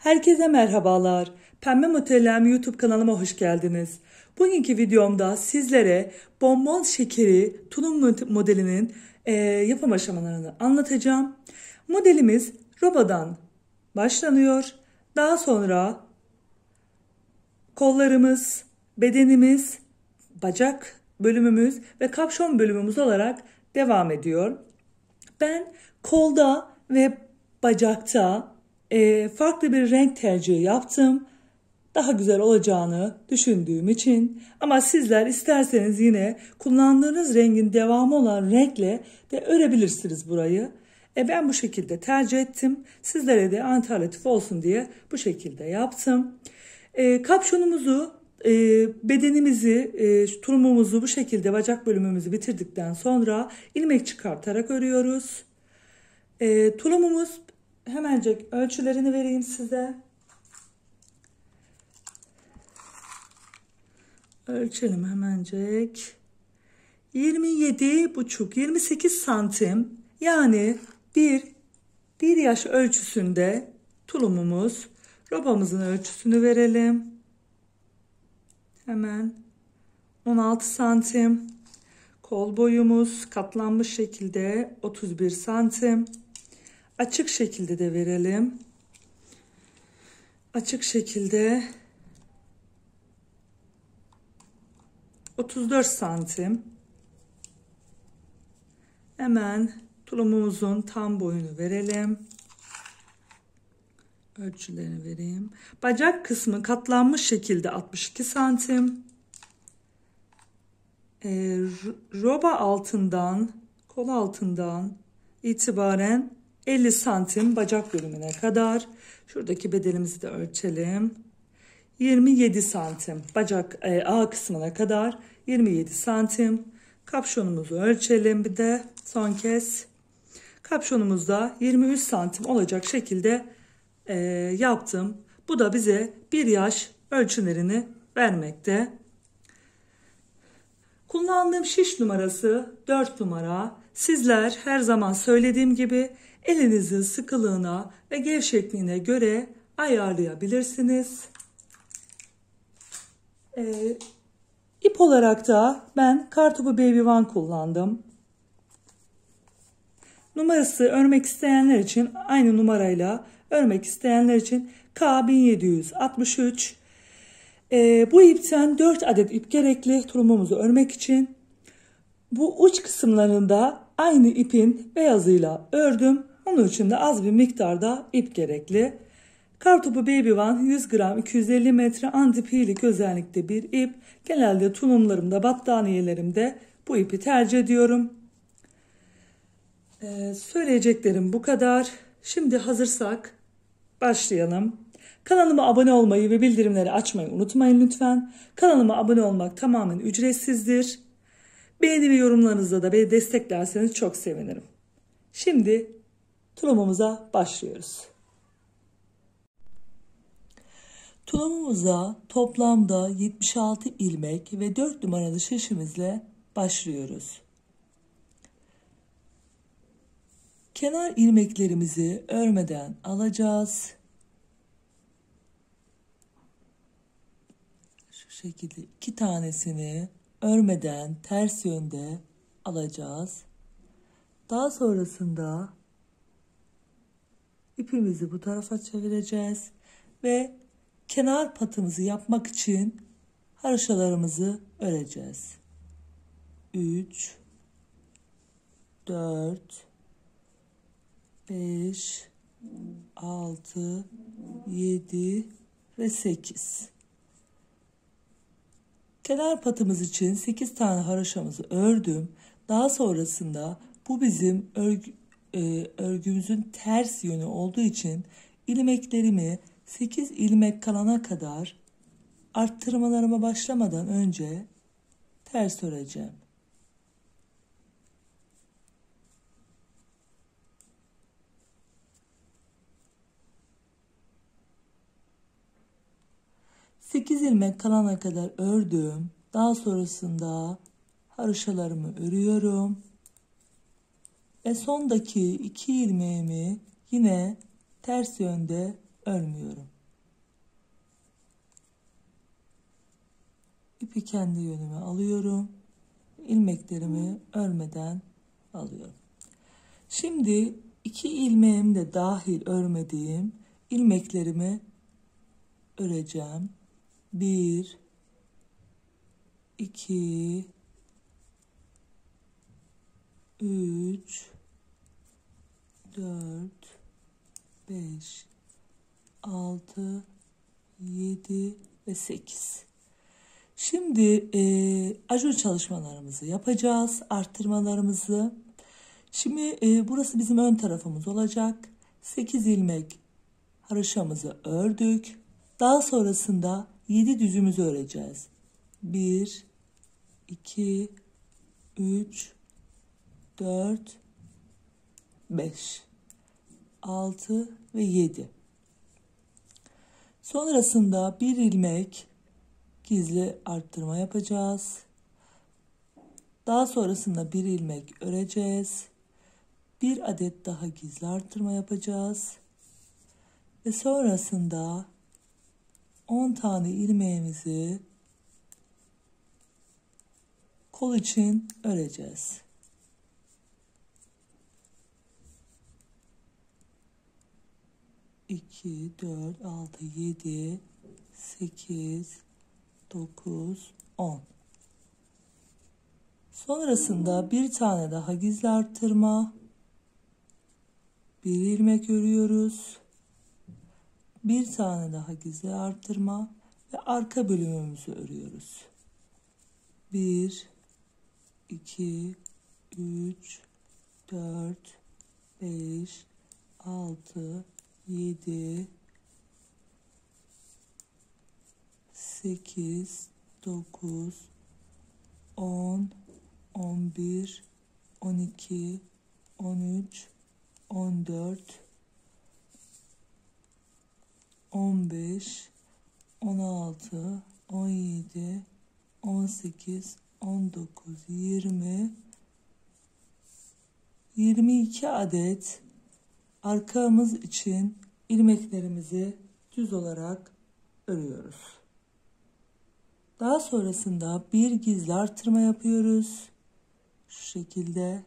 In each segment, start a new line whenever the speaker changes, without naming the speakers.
Herkese merhabalar. Pembe Modelem YouTube kanalıma hoş geldiniz. Bugünkü videomda sizlere bonbon şekeri tulum modelinin yapım aşamalarını anlatacağım. Modelimiz robadan başlanıyor. Daha sonra kollarımız, bedenimiz, bacak bölümümüz ve kapşon bölümümüz olarak devam ediyor. Ben kolda ve bacakta farklı bir renk tercihi yaptım. Daha güzel olacağını düşündüğüm için. Ama sizler isterseniz yine kullandığınız rengin devamı olan renkle de örebilirsiniz burayı. Ben bu şekilde tercih ettim. Sizlere de alternatif olsun diye bu şekilde yaptım. Kapşonumuzu, bedenimizi, tulumumuzu bu şekilde bacak bölümümüzü bitirdikten sonra ilmek çıkartarak örüyoruz. Tulumumuz hemencik ölçülerini vereyim size. Ölçelim hemencik. 27,5-28 santim, yani bir yaş ölçüsünde tulumumuz. Robamızın ölçüsünü verelim. Hemen 16 santim. Kol boyumuz katlanmış şekilde 31 santim. Açık şekilde de verelim. Açık şekilde 34 santim. Hemen tulumumuzun tam boyunu verelim. Ölçülerini vereyim. Bacak kısmı katlanmış şekilde 62 santim. Roba altından, kol altından itibaren 50 santim bacak bölümüne kadar. Şuradaki bedenimizi de ölçelim. 27 santim bacak A kısmına kadar 27 santim. Kapşonumuzu ölçelim bir de son kez. Kapşonumuzda 23 santim olacak şekilde yaptım. Bu da bize bir yaş ölçülerini vermekte. Kullandığım şiş numarası 4 numara. Sizler her zaman söylediğim gibi elinizin sıkılığına ve gevşekliğine göre ayarlayabilirsiniz. İp olarak da ben Kartopu Baby One kullandım. Numarası örmek isteyenler için aynı numarayla örmek isteyenler için K1763. Bu ipten 4 adet ip gerekli tulumumuzu örmek için. Bu uç kısımlarında aynı ipin beyazıyla ördüm. Onun için de az bir miktarda ip gerekli. Kartopu Baby One 100 gram 250 metre anti-pilik özellikle bir ip. Genelde tulumlarımda, battaniyelerimde bu ipi tercih ediyorum. Söyleyeceklerim bu kadar. Şimdi hazırsak başlayalım. Kanalıma abone olmayı ve bildirimleri açmayı unutmayın lütfen. Kanalıma abone olmak tamamen ücretsizdir. Beğeni ve yorumlarınızla da beni desteklerseniz çok sevinirim. Şimdi tulumumuza başlıyoruz. Tulumumuza toplamda 76 ilmek ve 4 numaralı şişimizle başlıyoruz. Kenar ilmeklerimizi örmeden alacağız. Şu şekilde 2 tanesini örmeden ters yönde alacağız. Daha sonrasında ipimizi bu tarafa çevireceğiz ve kenar patımızı yapmak için haroşalarımızı öreceğiz. 3 4 5 6 7 ve 8. Kenar patımız için 8 tane haroşamızı ördüm. Daha sonrasında bu bizim örgümüzün ters yönü olduğu için ilmeklerimi 8 ilmek kalana kadar arttırmalarıma başlamadan önce ters öreceğim. Sekiz ilmek kalana kadar ördüm. Daha sonrasında haroşalarımı örüyorum. Ve sondaki 2 ilmeğimi yine ters yönde örmüyorum. İpi kendi yönüme alıyorum. İlmeklerimi örmeden alıyorum. Şimdi 2 ilmeğim de dahil örmediğim ilmeklerimi öreceğim. 1 2 3 4 5 6 7 ve 8. Şimdi ajur çalışmalarımızı yapacağız. Arttırmalarımızı. Şimdi burası bizim ön tarafımız olacak. 8 ilmek haroşamızı ördük. Daha sonrasında 7 düzümüzü öreceğiz. 1 2 3 4 5 6 ve 7. Sonrasında bir ilmek gizli arttırma yapacağız. Daha sonrasında bir ilmek öreceğiz. Bir adet daha gizli arttırma yapacağız. Ve sonrasında 10 tane ilmeğimizi kol için öreceğiz. İki, 4, 6, 7, 8, 9, 10. Sonrasında bir tane daha gizli arttırma. Bir ilmek örüyoruz. Bir tane daha gizli arttırma ve arka bölümümüzü örüyoruz. 1 2 3 4 5 6 7 8 9 10 11 12 13 14 15 16 17 18 19 20 22 adet arkamız için ilmeklerimizi düz olarak örüyoruz. Daha sonrasında bir gizli artırma yapıyoruz. Şu şekilde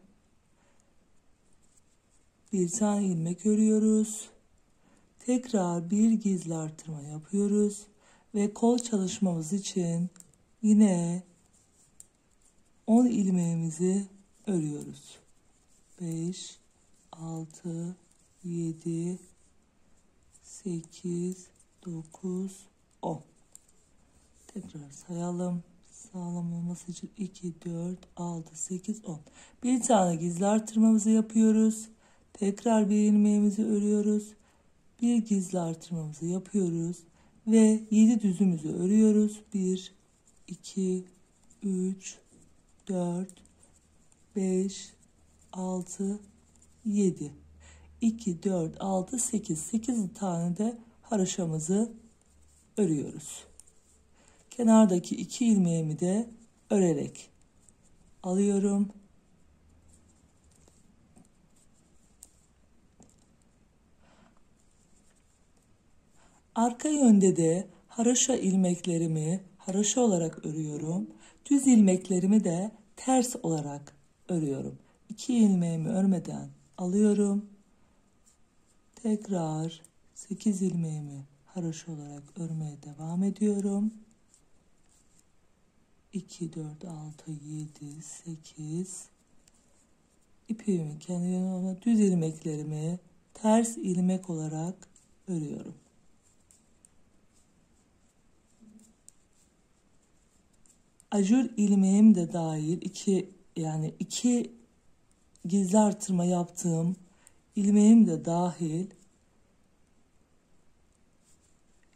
bir tane ilmek örüyoruz. Tekrar bir gizli artırma yapıyoruz ve kol çalışmamız için yine 10 ilmeğimizi örüyoruz. 5 6 7 8 9 10. Tekrar sayalım. Sağlam olması için 2 4 6 8 10. Bir tane gizli artırmamızı yapıyoruz. Tekrar bir ilmeğimizi örüyoruz. Bir gizli artırmamızı yapıyoruz ve 7 düzümüzü örüyoruz. 1 2 3 4 5 6 7 2 4 6 8 tane de haroşamızı örüyoruz. Kenardaki 2 ilmeğimi de örerek alıyorum. Arka yönde de haroşa ilmeklerimi haroşa olarak örüyorum. Düz ilmeklerimi de ters olarak örüyorum. 2 ilmeğimi örmeden alıyorum. Tekrar 8 ilmeğimi haroşa olarak örmeye devam ediyorum. 2 4 6 7 8. İpimi kendi yönüme, düz ilmeklerimi ters ilmek olarak örüyorum. Ajur ilmeğim de dahil iki gizli artırma yaptığım ilmeğim de dahil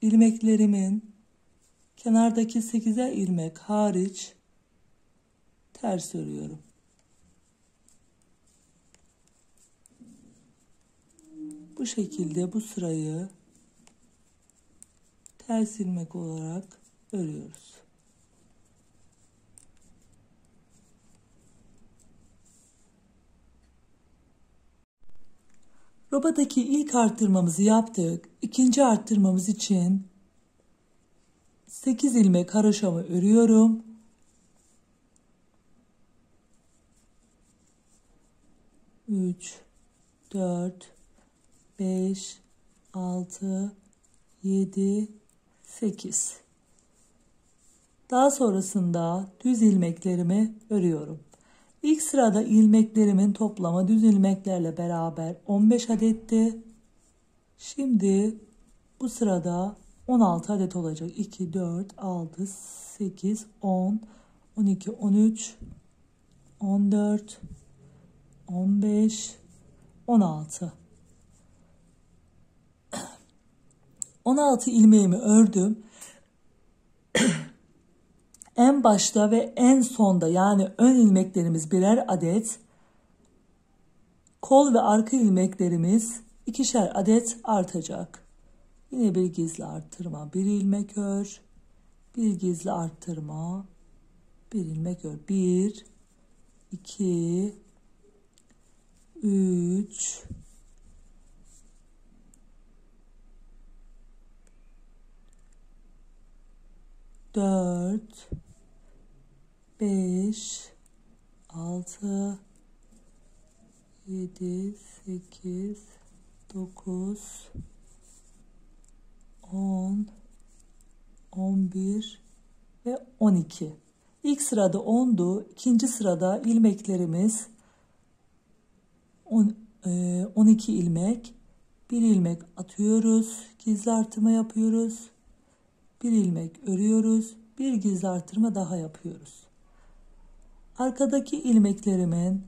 ilmeklerimin kenardaki 8'er ilmek hariç ters örüyorum. Bu şekilde bu sırayı ters ilmek olarak örüyoruz. Robadaki ilk arttırmamızı yaptık. İkinci arttırmamız için 8 ilmek haroşamı örüyorum. 3, 4, 5, 6, 7, 8. Daha sonrasında düz ilmeklerimi örüyorum. İlk sırada ilmeklerimin toplamı düz ilmeklerle beraber 15 adetti. Şimdi bu sırada 16 adet olacak. 2, 4, 6, 8, 10, 12, 13, 14, 15, 16. 16 ilmeğimi ördüm. En başta ve en sonda, yani ön ilmeklerimiz birer adet, kol ve arka ilmeklerimiz ikişer adet artacak. Yine bir gizli arttırma, bir ilmek ör, bir gizli arttırma, bir ilmek ör. 1, 2, 3, 4, 5, 6, 7, 8, 9, 10, 11 ve 12. İlk sırada 10'du. İkinci sırada ilmeklerimiz 12 ilmek. Bir ilmek atıyoruz. Gizli artırma yapıyoruz. Bir ilmek örüyoruz. Bir gizli artırma daha yapıyoruz. Arkadaki ilmeklerimin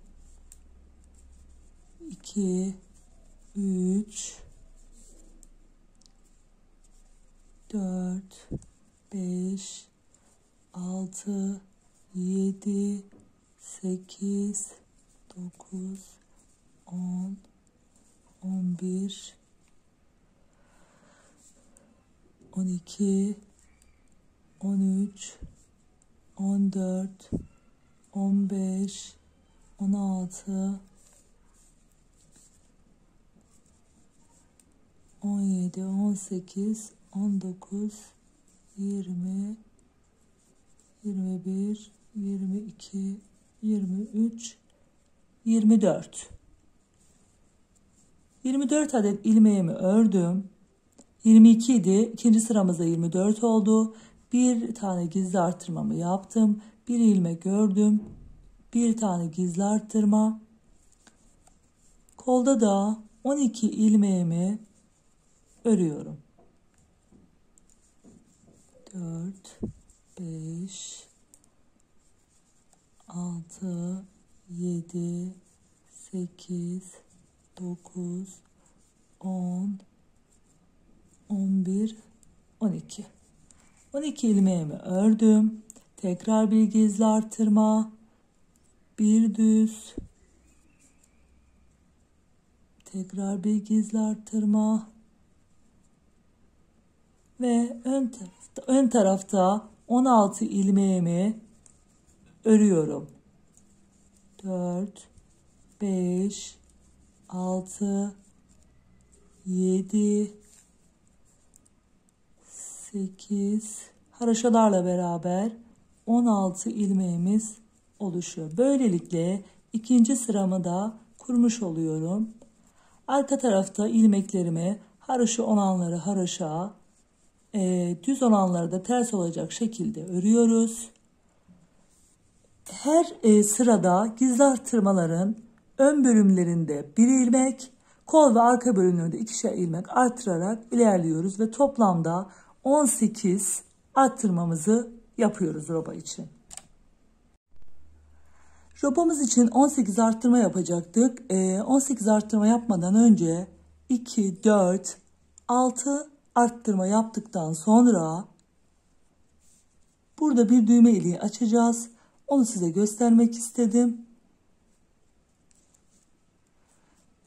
2, 3, 4, 5, 6, 7, 8, 9, 10, 11, 12, 13, 14, 15, 16, 17, 18, 19, 20, 21, 22, 23, 24. 24 adet ilmeğimi ördüm. 22 idi. İkinci sıramızda 24 oldu. Bir tane gizli artırmamı yaptım. Bir ilmek ördüm. Bir tane gizli artırma. Kolda da 12 ilmeğimi örüyorum. 4, 5, 6, 7, 8, 9, 10, 11, 12. 12 ilmeğimi ördüm. Tekrar bir gizli artırma. Bir düz. Tekrar bir gizli artırma. Ve ön tarafta 16 ilmeğimi örüyorum. 4, 5, 6, 7, 8, haroşalarla beraber 16 ilmeğimiz oluşuyor. Böylelikle ikinci sıramı da kurmuş oluyorum. Arka tarafta ilmeklerimi haroşa olanları haroşa, düz olanları da ters olacak şekilde örüyoruz. Her sırada gizli artırmaların ön bölümlerinde bir ilmek, kol ve arka bölümlerinde ikişer ilmek artırarak ilerliyoruz ve toplamda 18 arttırmamızı yapıyoruz roba için. Robamız için 18 arttırma yapacaktık. 18 arttırma yapmadan önce 2, 4, 6 arttırma yaptıktan sonra burada bir düğme iliği açacağız. Onu size göstermek istedim.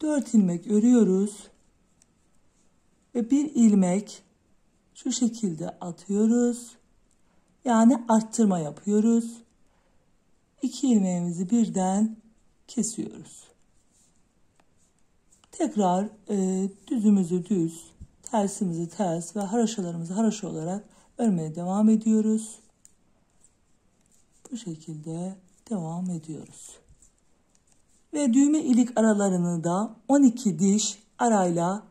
4 ilmek örüyoruz ve bir ilmek şu şekilde atıyoruz. Yani arttırma yapıyoruz. 2 ilmeğimizi birden kesiyoruz. Tekrar düzümüzü düz, tersimizi ters ve haroşalarımızı haroşa olarak örmeye devam ediyoruz. Bu şekilde devam ediyoruz. Ve düğme ilik aralarını da 12 diş arayla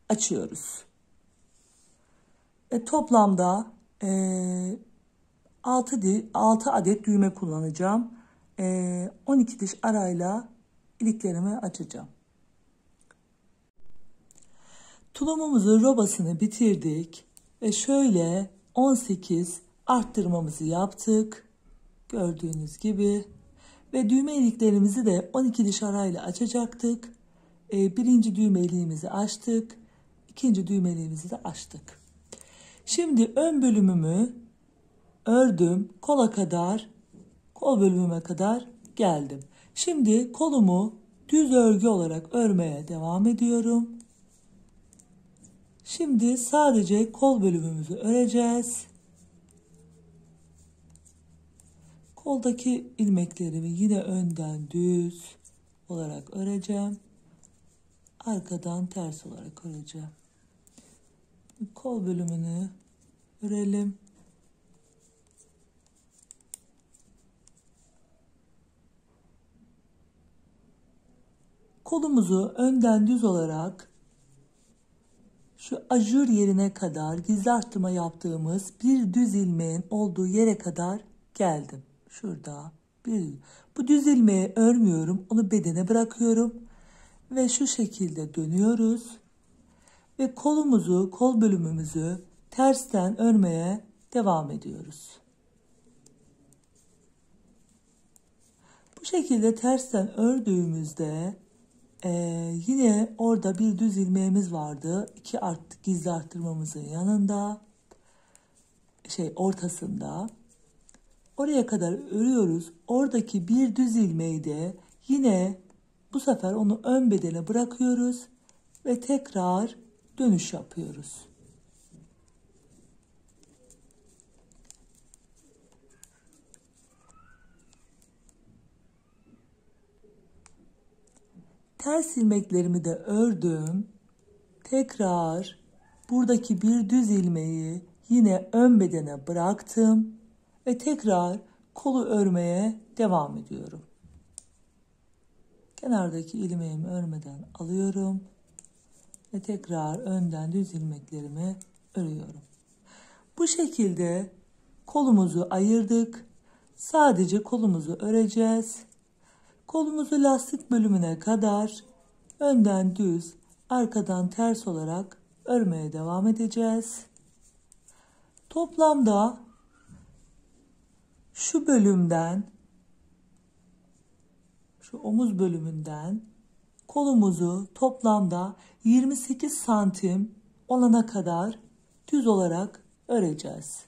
açıyoruz. Ve toplamda 6 adet düğme kullanacağım. 12 diş arayla iliklerimi açacağım. Tulumumuzun robasını bitirdik ve şöyle 18 arttırmamızı yaptık. Gördüğünüz gibi. Ve düğme iliklerimizi de 12 diş arayla açacaktık. Birinci düğme iliğimizi açtık. İkinci düğme iliğimizi de açtık. Şimdi ön bölümümü ördüm. Kol bölümüme kadar geldim. Şimdi kolumu düz örgü olarak örmeye devam ediyorum. Şimdi sadece kol bölümümüzü öreceğiz. Koldaki ilmeklerimi yine önden düz olarak öreceğim. Arkadan ters olarak öreceğim. Kol bölümünü örelim. Kolumuzu önden düz olarak şu ajur yerine kadar gizli arttırma yaptığımız bir düz ilmeğin olduğu yere kadar geldim. Şurada bu düz ilmeği örmüyorum. Onu bedene bırakıyorum. Ve şu şekilde dönüyoruz. Ve kol bölümümüzü tersten örmeye devam ediyoruz. Bu şekilde tersten ördüğümüzde yine orada bir düz ilmeğimiz vardı. Gizli arttırmamızın yanında, ortasında. Oraya kadar örüyoruz. Oradaki bir düz ilmeği de yine bu sefer onu ön bedene bırakıyoruz ve tekrar dönüş yapıyoruz. Ters ilmeklerimi de ördüm. Tekrar buradaki bir düz ilmeği yine ön bedene bıraktım ve tekrar kolu örmeye devam ediyorum. Kenardaki ilmeğimi örmeden alıyorum ve tekrar önden düz ilmeklerimi örüyorum. Bu şekilde kolumuzu ayırdık. Sadece kolumuzu öreceğiz. Kolumuzu lastik bölümüne kadar önden düz, arkadan ters olarak örmeye devam edeceğiz. Toplamda şu bölümden, şu omuz bölümünden kolumuzu toplamda 28 santim olana kadar düz olarak öreceğiz.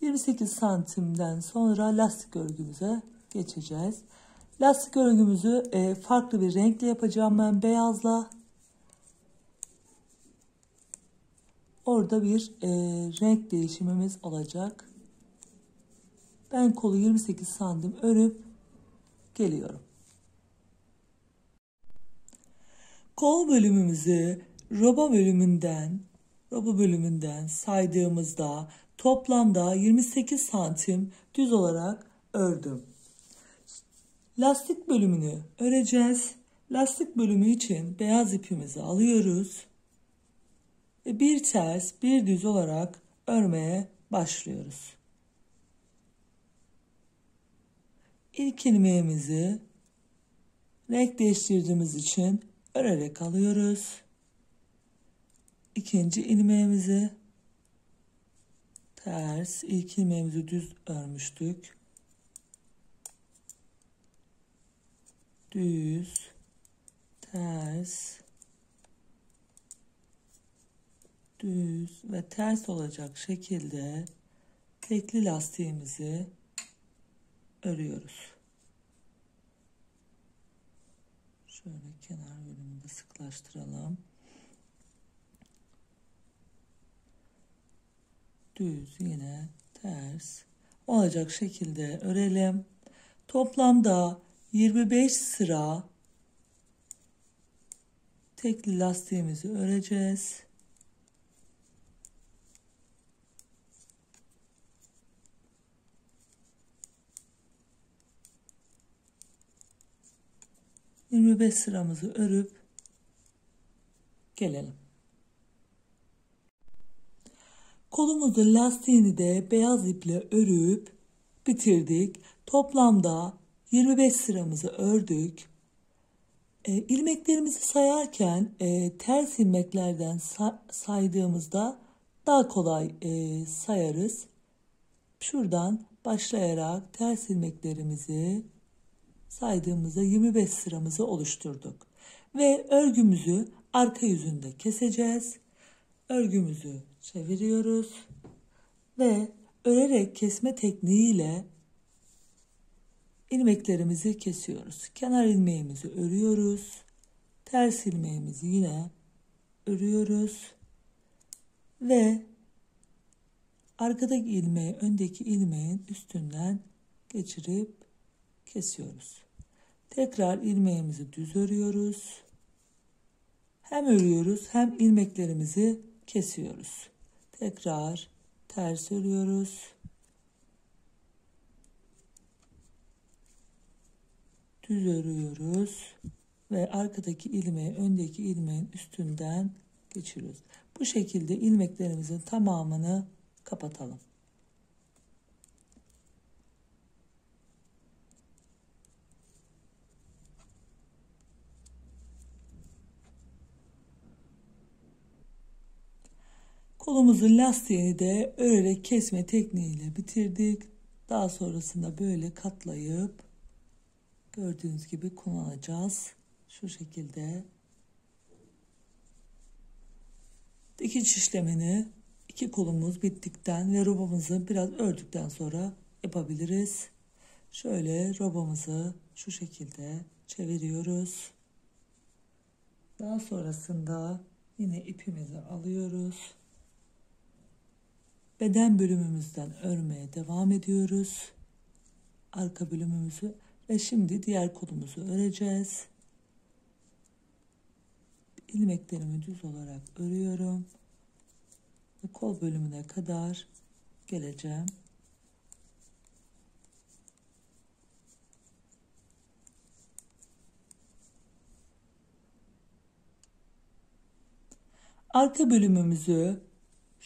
28 santimden sonra lastik örgümüze geçeceğiz. Lastik örgümüzü farklı bir renkle yapacağım ben, beyazla. Orada bir renk değişimimiz olacak. Ben kolu 28 santim örüp geliyorum. Kol bölümümüzü roba bölümünden saydığımızda toplamda 28 santim düz olarak ördüm. Lastik bölümünü öreceğiz. Lastik bölümü için beyaz ipimizi alıyoruz. Ve bir ters bir düz olarak örmeye başlıyoruz. İlk ilmeğimizi renk değiştirdiğimiz için örerek alıyoruz. İkinci ilmeğimizi ters, ilk ilmeğimizi düz örmüştük. Düz, ters, düz ve ters olacak şekilde tekli lastiğimizi örüyoruz. Şöyle kenar bölümünde sıklaştıralım. Düz, yine ters olacak şekilde örelim. Toplamda 25 sıra tekli lastiğimizi öreceğiz. 25 sıramızı örüp gelelim. Kolumuzun lastiğini de beyaz iple örüp bitirdik. Toplamda 25 sıramızı ördük. İlmeklerimizi sayarken ters ilmeklerden saydığımızda daha kolay sayarız. Şuradan başlayarak ters ilmeklerimizi saydığımızda 25 sıramızı oluşturduk. Ve örgümüzü arka yüzünde keseceğiz. Örgümüzü çeviriyoruz ve örerek kesme tekniğiyle ilmeklerimizi kesiyoruz. Kenar ilmeğimizi örüyoruz. Ters ilmeğimizi yine örüyoruz. Ve arkadaki ilmeği öndeki ilmeğin üstünden geçirip kesiyoruz. Tekrar ilmeğimizi düz örüyoruz. Hem örüyoruz hem ilmeklerimizi kesiyoruz. Tekrar ters örüyoruz. Düz örüyoruz ve arkadaki ilmeği öndeki ilmeğin üstünden geçiriyoruz. Bu şekilde ilmeklerimizin tamamını kapatalım. Kolumuzun lastiğini de örerek kesme tekniğiyle bitirdik. Daha sonrasında böyle katlayıp gördüğünüz gibi kullanacağız. Şu şekilde dikiş işlemini iki kolumuz bittikten ve robamızı biraz ördükten sonra yapabiliriz. Şöyle robamızı şu şekilde çeviriyoruz. Daha sonrasında yine ipimizi alıyoruz. Beden bölümümüzden örmeye devam ediyoruz. Arka bölümümüzü ve şimdi diğer kolumuzu öreceğiz. İlmeklerimi düz olarak örüyorum. Ve kol bölümüne kadar geleceğim. Arka bölümümüzü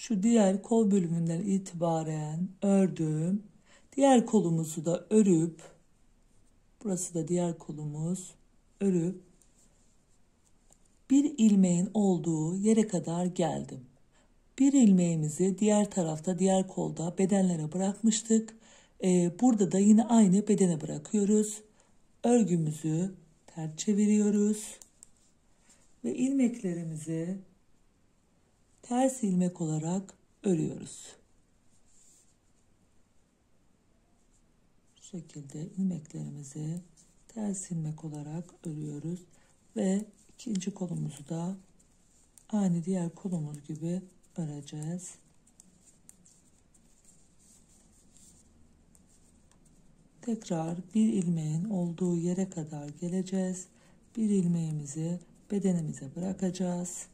şu diğer kol bölümünden itibaren ördüm. Diğer kolumuzu da örüp, burası da diğer kolumuz, örüp bir ilmeğin olduğu yere kadar geldim. Bir ilmeğimizi diğer tarafta, diğer kolda bedenlere bırakmıştık. Burada da yine aynı bedene bırakıyoruz. Örgümüzü ters çeviriyoruz ve ilmeklerimizi ters ilmek olarak örüyoruz. Bu şekilde ilmeklerimizi ters ilmek olarak örüyoruz ve ikinci kolumuzu da aynı diğer kolumuz gibi öreceğiz. Tekrar bir ilmeğin olduğu yere kadar geleceğiz. Bir ilmeğimizi bedenimize bırakacağız.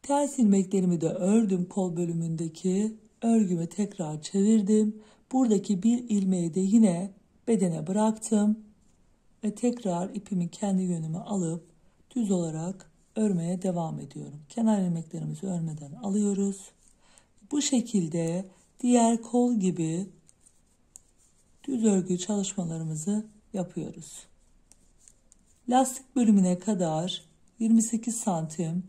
Ters ilmeklerimi de ördüm kol bölümündeki. Örgümü tekrar çevirdim. Buradaki bir ilmeği de yine bedene bıraktım. Ve tekrar ipimi kendi yönüme alıp düz olarak örmeye devam ediyorum. Kenar ilmeklerimizi örmeden alıyoruz. Bu şekilde diğer kol gibi düz örgü çalışmalarımızı yapıyoruz. Lastik bölümüne kadar 28 santim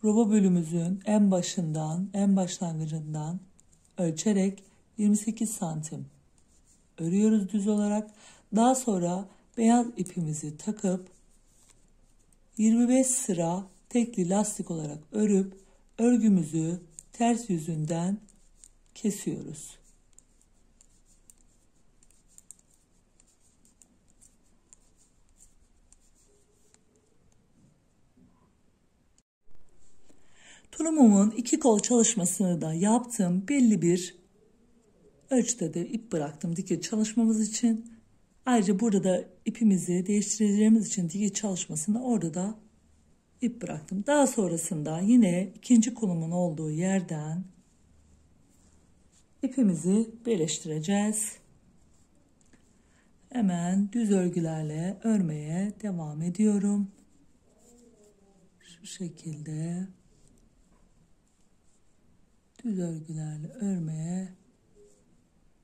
roba bölümümüzün en başlangıcından ölçerek 28 santim örüyoruz düz olarak. Daha sonra beyaz ipimizi takıp 25 sıra tekli lastik olarak örüp örgümüzü ters yüzünden kesiyoruz. Tulumumun iki kol çalışmasını da yaptım. Belli bir ölçüde de ip bıraktım dikiş çalışmamız için. Ayrıca burada da ipimizi değiştireceğimiz için dikiş çalışmasını orada da ip bıraktım. Daha sonrasında yine ikinci kolumun olduğu yerden ipimizi birleştireceğiz. Hemen düz örgülerle örmeye devam ediyorum. Şu şekilde düz örgülerle örmeye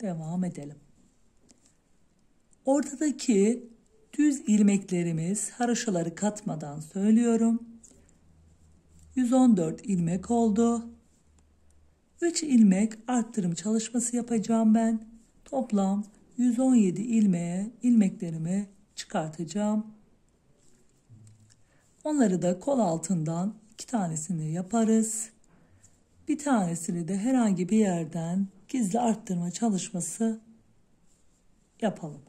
devam edelim. Ortadaki düz ilmeklerimiz, haroşaları katmadan söylüyorum. 114 ilmek oldu. 3 ilmek arttırım çalışması yapacağım ben. Toplam 117 ilmeğe ilmeklerimi çıkartacağım. Onları da kol altından 2 tanesini yaparız. Bir tanesini de herhangi bir yerden gizli arttırma çalışması yapalım.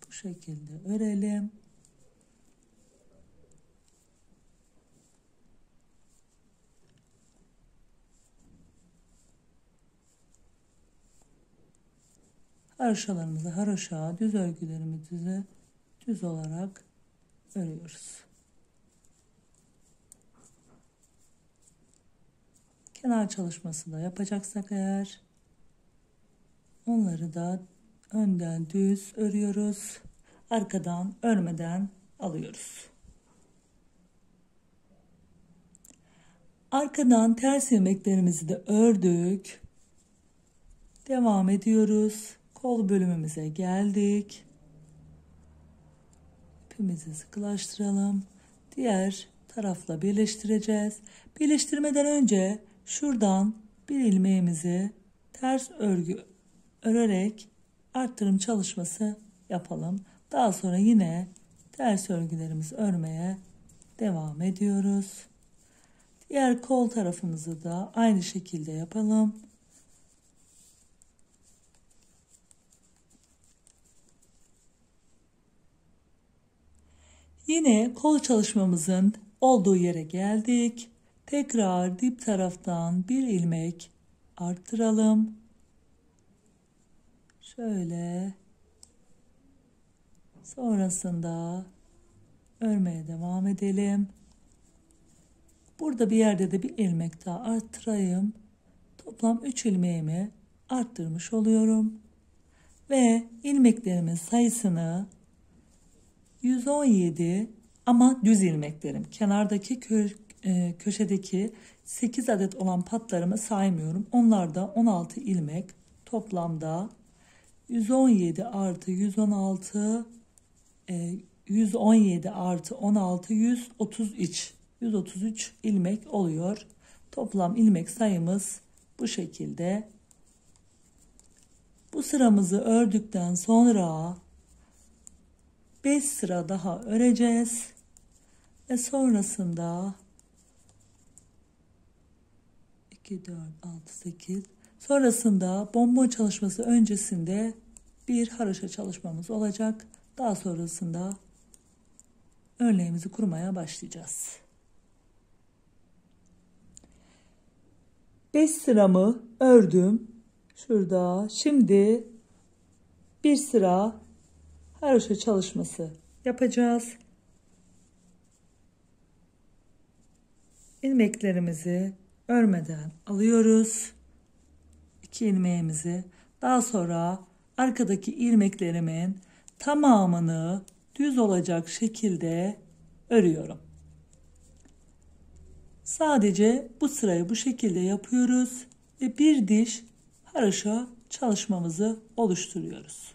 Bu şekilde örelim. Haroşalarımızı haroşa, düz örgülerimizi düz olarak örüyoruz. Kenar çalışması da yapacaksak eğer onları da önden düz örüyoruz. Arkadan örmeden alıyoruz. Arkadan ters ilmeklerimizi de ördük. Devam ediyoruz. Kol bölümümüze geldik. İpimizi sıkılaştıralım. Diğer tarafla birleştireceğiz. Birleştirmeden önce şuradan bir ilmeğimizi ters örgü örerek arttırım çalışması yapalım. Daha sonra yine ters örgülerimizi örmeye devam ediyoruz. Diğer kol tarafımızı da aynı şekilde yapalım. Yine kol çalışmamızın olduğu yere geldik. Tekrar dip taraftan bir ilmek arttıralım. Şöyle. Sonrasında örmeye devam edelim. Burada bir yerde de bir ilmek daha arttırayım. Toplam 3 ilmeğimi arttırmış oluyorum. Ve ilmeklerimin sayısını 117 ama düz ilmeklerim. Kenardaki köşedeki 8 adet olan patlarımı saymıyorum. Onlar da 16 ilmek. Toplamda 117 artı 116 117 artı 16 133 ilmek oluyor. Toplam ilmek sayımız bu şekilde. Bu sıramızı ördükten sonra 5 sıra daha öreceğiz. Ve sonrasında 2, 4, 6, 8 sonrasında bonbon çalışması öncesinde bir haroşa çalışmamız olacak. Daha sonrasında örneğimizi kurmaya başlayacağız. 5 sıramı ördüm. Şurada. Şimdi bir sıra haroşa çalışması yapacağız. İlmeklerimizi örmeden alıyoruz. 2 ilmeğimizi. Daha sonra arkadaki ilmeklerimin tamamını düz olacak şekilde örüyorum. Sadece bu sırayı bu şekilde yapıyoruz ve bir diş haroşa çalışmamızı oluşturuyoruz.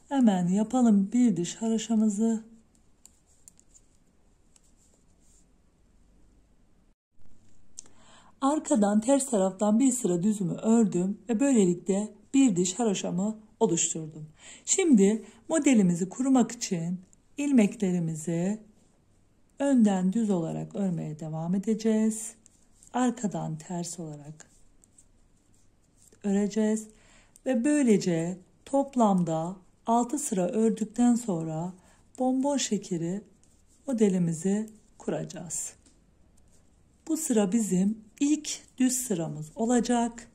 Hemen yapalım bir diş haroşamızı. Arkadan ters taraftan bir sıra düzümü ördüm ve böylelikle bir diş haroşamı oluşturdum. Şimdi modelimizi kurmak için ilmeklerimizi önden düz olarak örmeye devam edeceğiz. Arkadan ters olarak öreceğiz ve böylece toplamda 6 sıra ördükten sonra bonbon şekeri modelimizi kuracağız. Bu sıra bizim ilk düz sıramız olacak.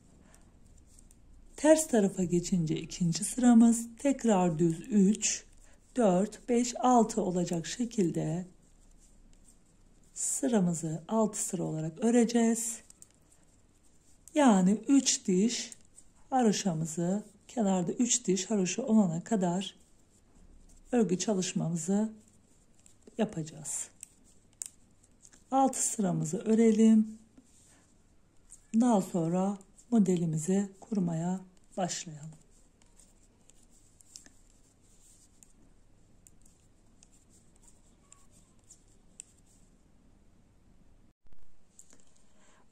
Ters tarafa geçince ikinci sıramız tekrar düz 3, 4, 5, 6 olacak şekilde sıramızı 6 sıra olarak öreceğiz. Yani 3 diş haroşamızı, kenarda 3 diş haroşa olana kadar örgü çalışmamızı yapacağız. 6 sıramızı örelim. Daha sonra modelimizi kurmaya başlayalım.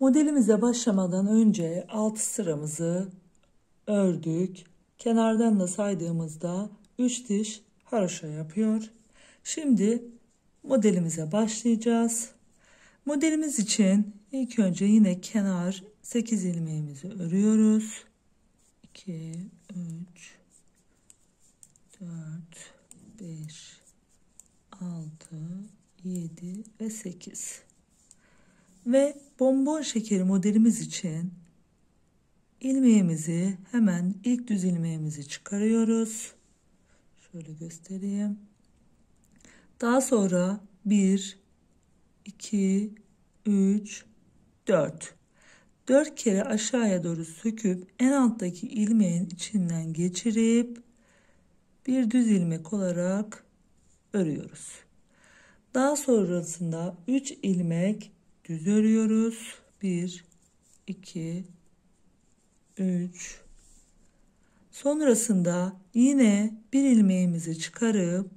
Modelimize başlamadan önce 6 sıramızı ördük. Kenardan da saydığımızda 3 diş haroşa yapıyor. Şimdi modelimize başlayacağız. Modelimiz için ilk önce yine kenar 8 ilmeğimizi örüyoruz. 2, 3, 4, 5, 6, 7 ve 8. Ve bonbon şekeri modelimiz için ilmeğimizi hemen ilk düz ilmeğimizi çıkarıyoruz. Şöyle göstereyim. Daha sonra 1, 2, 3, 4. 4 kere aşağıya doğru söküp en alttaki ilmeğin içinden geçirip bir düz ilmek olarak örüyoruz. Daha sonrasında 3 ilmek düz örüyoruz. 1, 2, 3. Sonrasında yine bir ilmeğimizi çıkarıp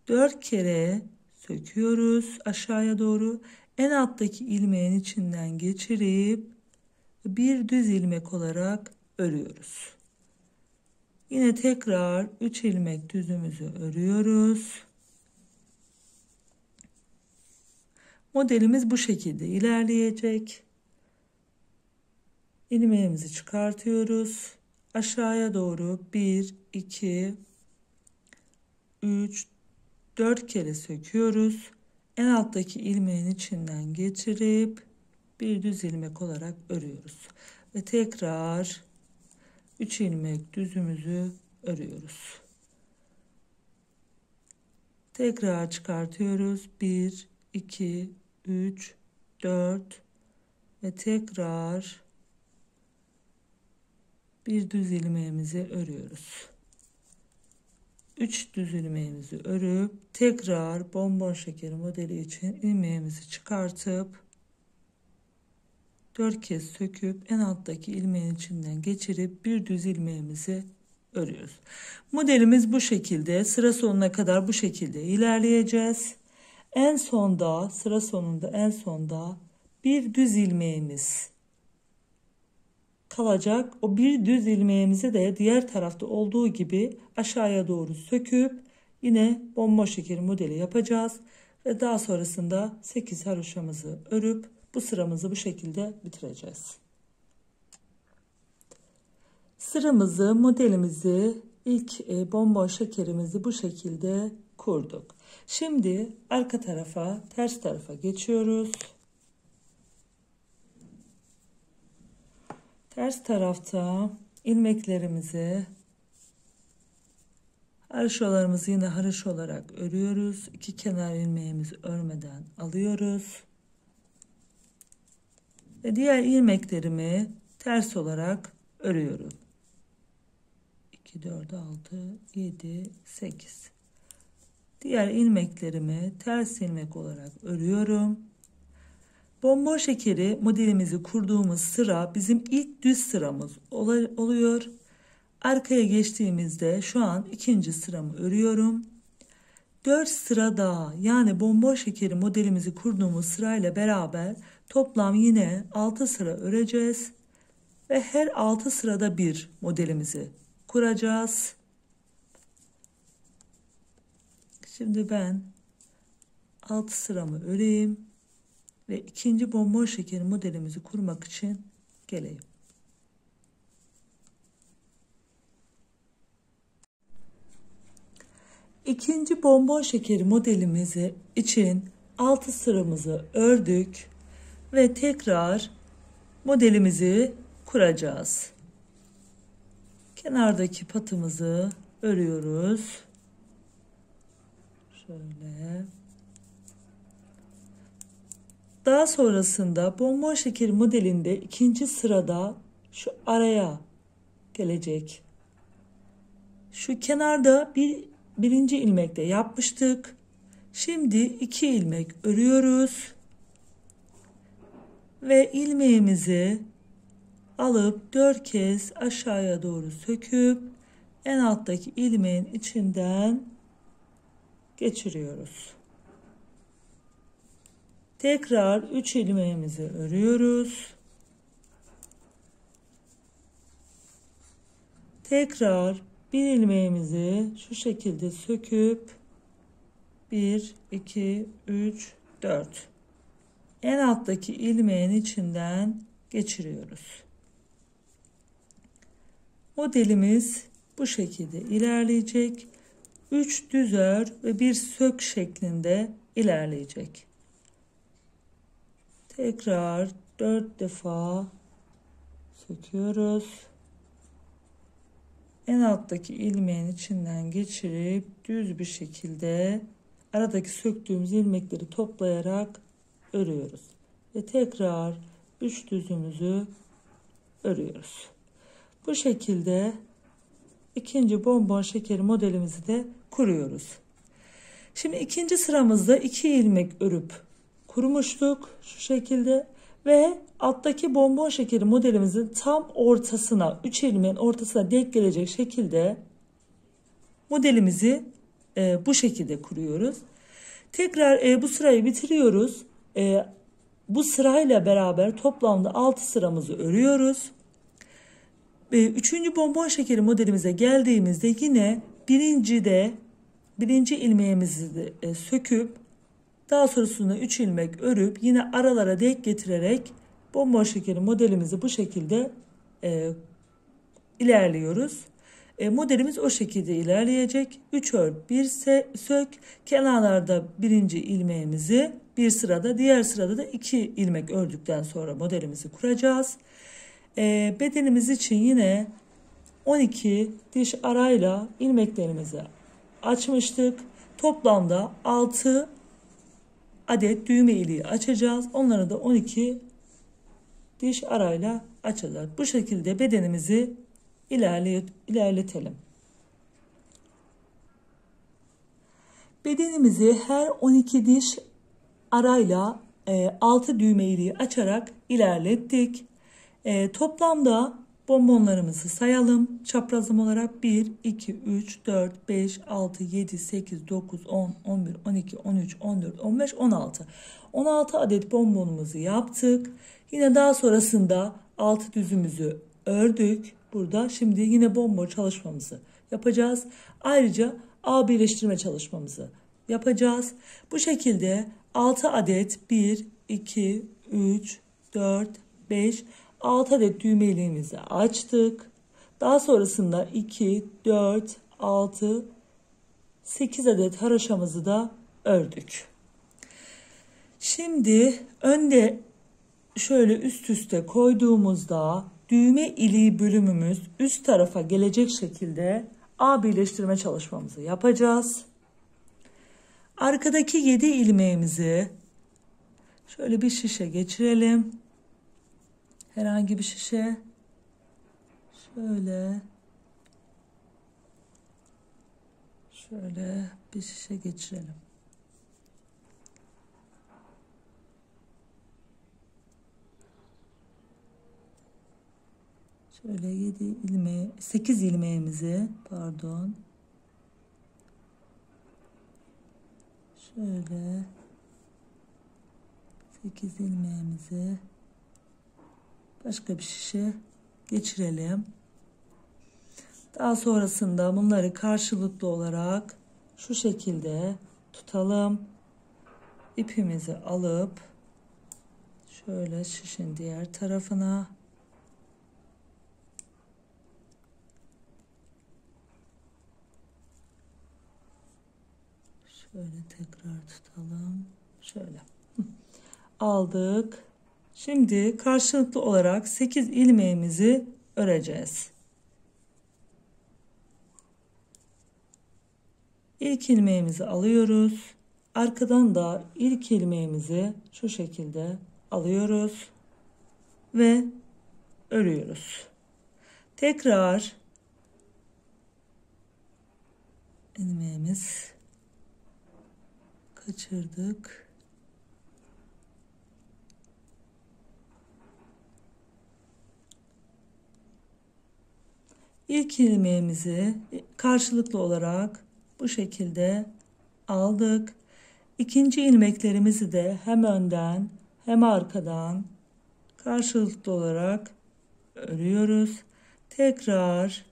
4 kere söküyoruz aşağıya doğru. En alttaki ilmeğin içinden geçirip bir düz ilmek olarak örüyoruz. Yine tekrar 3 ilmek düzümüzü örüyoruz. Modelimiz bu şekilde ilerleyecek. İlmeğimizi çıkartıyoruz. Aşağıya doğru 1, 2, 3, 4 kere söküyoruz. En alttaki ilmeğin içinden geçirip bir düz ilmek olarak örüyoruz. Ve tekrar 3 ilmek düzümüzü örüyoruz. Tekrar çıkartıyoruz. 1, 2, 3, 4 ve tekrar bir düz ilmeğimizi örüyoruz. 3 düz ilmeğimizi örüp tekrar bonbon şekeri modeli için ilmeğimizi çıkartıp 4 kez söküp en alttaki ilmeğin içinden geçirip bir düz ilmeğimizi örüyoruz. Modelimiz bu şekilde. Sıra sonuna kadar bu şekilde ilerleyeceğiz. En sonda, sıra sonunda en sonda bir düz ilmeğimiz kalacak. O bir düz ilmeğimizi de diğer tarafta olduğu gibi aşağıya doğru söküp yine bonbon şekeri modeli yapacağız. Ve daha sonrasında 8 haroşamızı örüp bu sıramızı bu şekilde bitireceğiz. Sıramızı, modelimizi, ilk bonbon şekerimizi bu şekilde kurduk. Şimdi arka tarafa, ters tarafa geçiyoruz. Ters tarafta ilmeklerimizi, haroşalarımızı yine haroşa olarak örüyoruz. İki kenar ilmeğimizi örmeden alıyoruz. Ve diğer ilmeklerimi ters olarak örüyorum. 2, 4, 6, 7, 8. Diğer ilmeklerimi ters ilmek olarak örüyorum. Bonbon şekeri modelimizi kurduğumuz sıra bizim ilk düz sıramız oluyor. Arkaya geçtiğimizde şu an ikinci sıramı örüyorum. 4 sıra daha, yani bonbon şekeri modelimizi kurduğumuz sırayla beraber toplam yine 6 sıra öreceğiz. Ve her 6 sırada bir modelimizi kuracağız. Şimdi ben 6 sıramı öreyim ve ikinci bonbon şekeri modelimizi kurmak için geleyim. İkinci bonbon şekeri modelimizi için 6 sıramızı ördük ve tekrar modelimizi kuracağız. Kenardaki patımızı örüyoruz. Şöyle. Daha sonrasında bonbon şekeri modelinde ikinci sırada şu araya gelecek. Şu kenarda birinci ilmekte yapmıştık. Şimdi 2 ilmek örüyoruz. Ve ilmeğimizi alıp 4 kez aşağıya doğru söküp en alttaki ilmeğin içinden geçiriyoruz. Tekrar 3 ilmeğimizi örüyoruz. Tekrar bir ilmeğimizi şu şekilde söküp 1, 2, 3, 4 en alttaki ilmeğin içinden geçiriyoruz. Modelimiz bu şekilde ilerleyecek. 3 düz ör ve bir sök şeklinde ilerleyecek. Tekrar 4 defa söküyoruz. En alttaki ilmeğin içinden geçirip düz bir şekilde aradaki söktüğümüz ilmekleri toplayarak örüyoruz. Ve tekrar 3 düzümüzü örüyoruz. Bu şekilde ikinci bonbon şekeri modelimizi de kuruyoruz. Şimdi ikinci sıramızda 2 ilmek örüp kurmuştuk şu şekilde ve alttaki bonbon şekeri modelimizin tam ortasına 3 ilmeğin ortasına denk gelecek şekilde modelimizi bu şekilde kuruyoruz. Tekrar bu sırayı bitiriyoruz. Bu sırayla beraber toplamda 6 sıramızı örüyoruz. Üçüncü bonbon şekeri modelimize geldiğimizde yine birinci ilmeğimizi de söküp daha sonrasında 3 ilmek örüp yine aralara denk getirerek bonbon şekeri modelimizi bu şekilde ilerliyoruz. Modelimiz o şekilde ilerleyecek. 3 ör, 1 sök. Kenarlarda birinci ilmeğimizi bir sırada, diğer sırada da 2 ilmek ördükten sonra modelimizi kuracağız. Bedenimiz için yine 12 diş arayla ilmeklerimizi açmıştık. Toplamda 6 adet düğme iliği açacağız. Onları da 12 diş arayla açacağız. Bu şekilde bedenimizi ilerletelim. Bedenimizi her 12 diş arayla 6 düğme iliği açarak ilerlettik. Toplamda bonbonlarımızı sayalım. Çaprazlama olarak 1, 2, 3, 4, 5, 6, 7, 8, 9, 10, 11, 12, 13, 14, 15, 16. 16 adet bonbonumuzu yaptık. Yine daha sonrasında 6 düzümüzü ördük. Burada şimdi yine bonbon çalışmamızı yapacağız. Ayrıca ağ birleştirme çalışmamızı yapacağız. Bu şekilde 6 adet 1, 2, 3, 4, 5, 6 adet düğme iliğimizi açtık. Daha sonrasında 2, 4, 6, 8 adet haroşamızı da ördük. Şimdi önde şöyle üst üste koyduğumuzda düğme iliği bölümümüz üst tarafa gelecek şekilde ağ birleştirme çalışmamızı yapacağız. Arkadaki 7 ilmeğimizi şöyle bir şişe geçirelim. Herhangi bir şişe. Şöyle bir şişe geçirelim. Şöyle 8 ilmeğimizi şöyle 8 ilmeğimizi başka bir şişe geçirelim. Daha sonrasında bunları karşılıklı olarak şu şekilde tutalım. İpimizi alıp şöyle şişin diğer tarafına şöyle tekrar tutalım. Şöyle aldık. Şimdi karşılıklı olarak 8 ilmeğimizi öreceğiz. İlk ilmeğimizi alıyoruz. Arkadan da ilk ilmeğimizi şu şekilde alıyoruz ve örüyoruz. Tekrar ilmeğimiz kaçırdık. İlk ilmeğimizi karşılıklı olarak bu şekilde aldık. İkinci ilmeklerimizi de hem önden hem arkadan karşılıklı olarak örüyoruz. Tekrar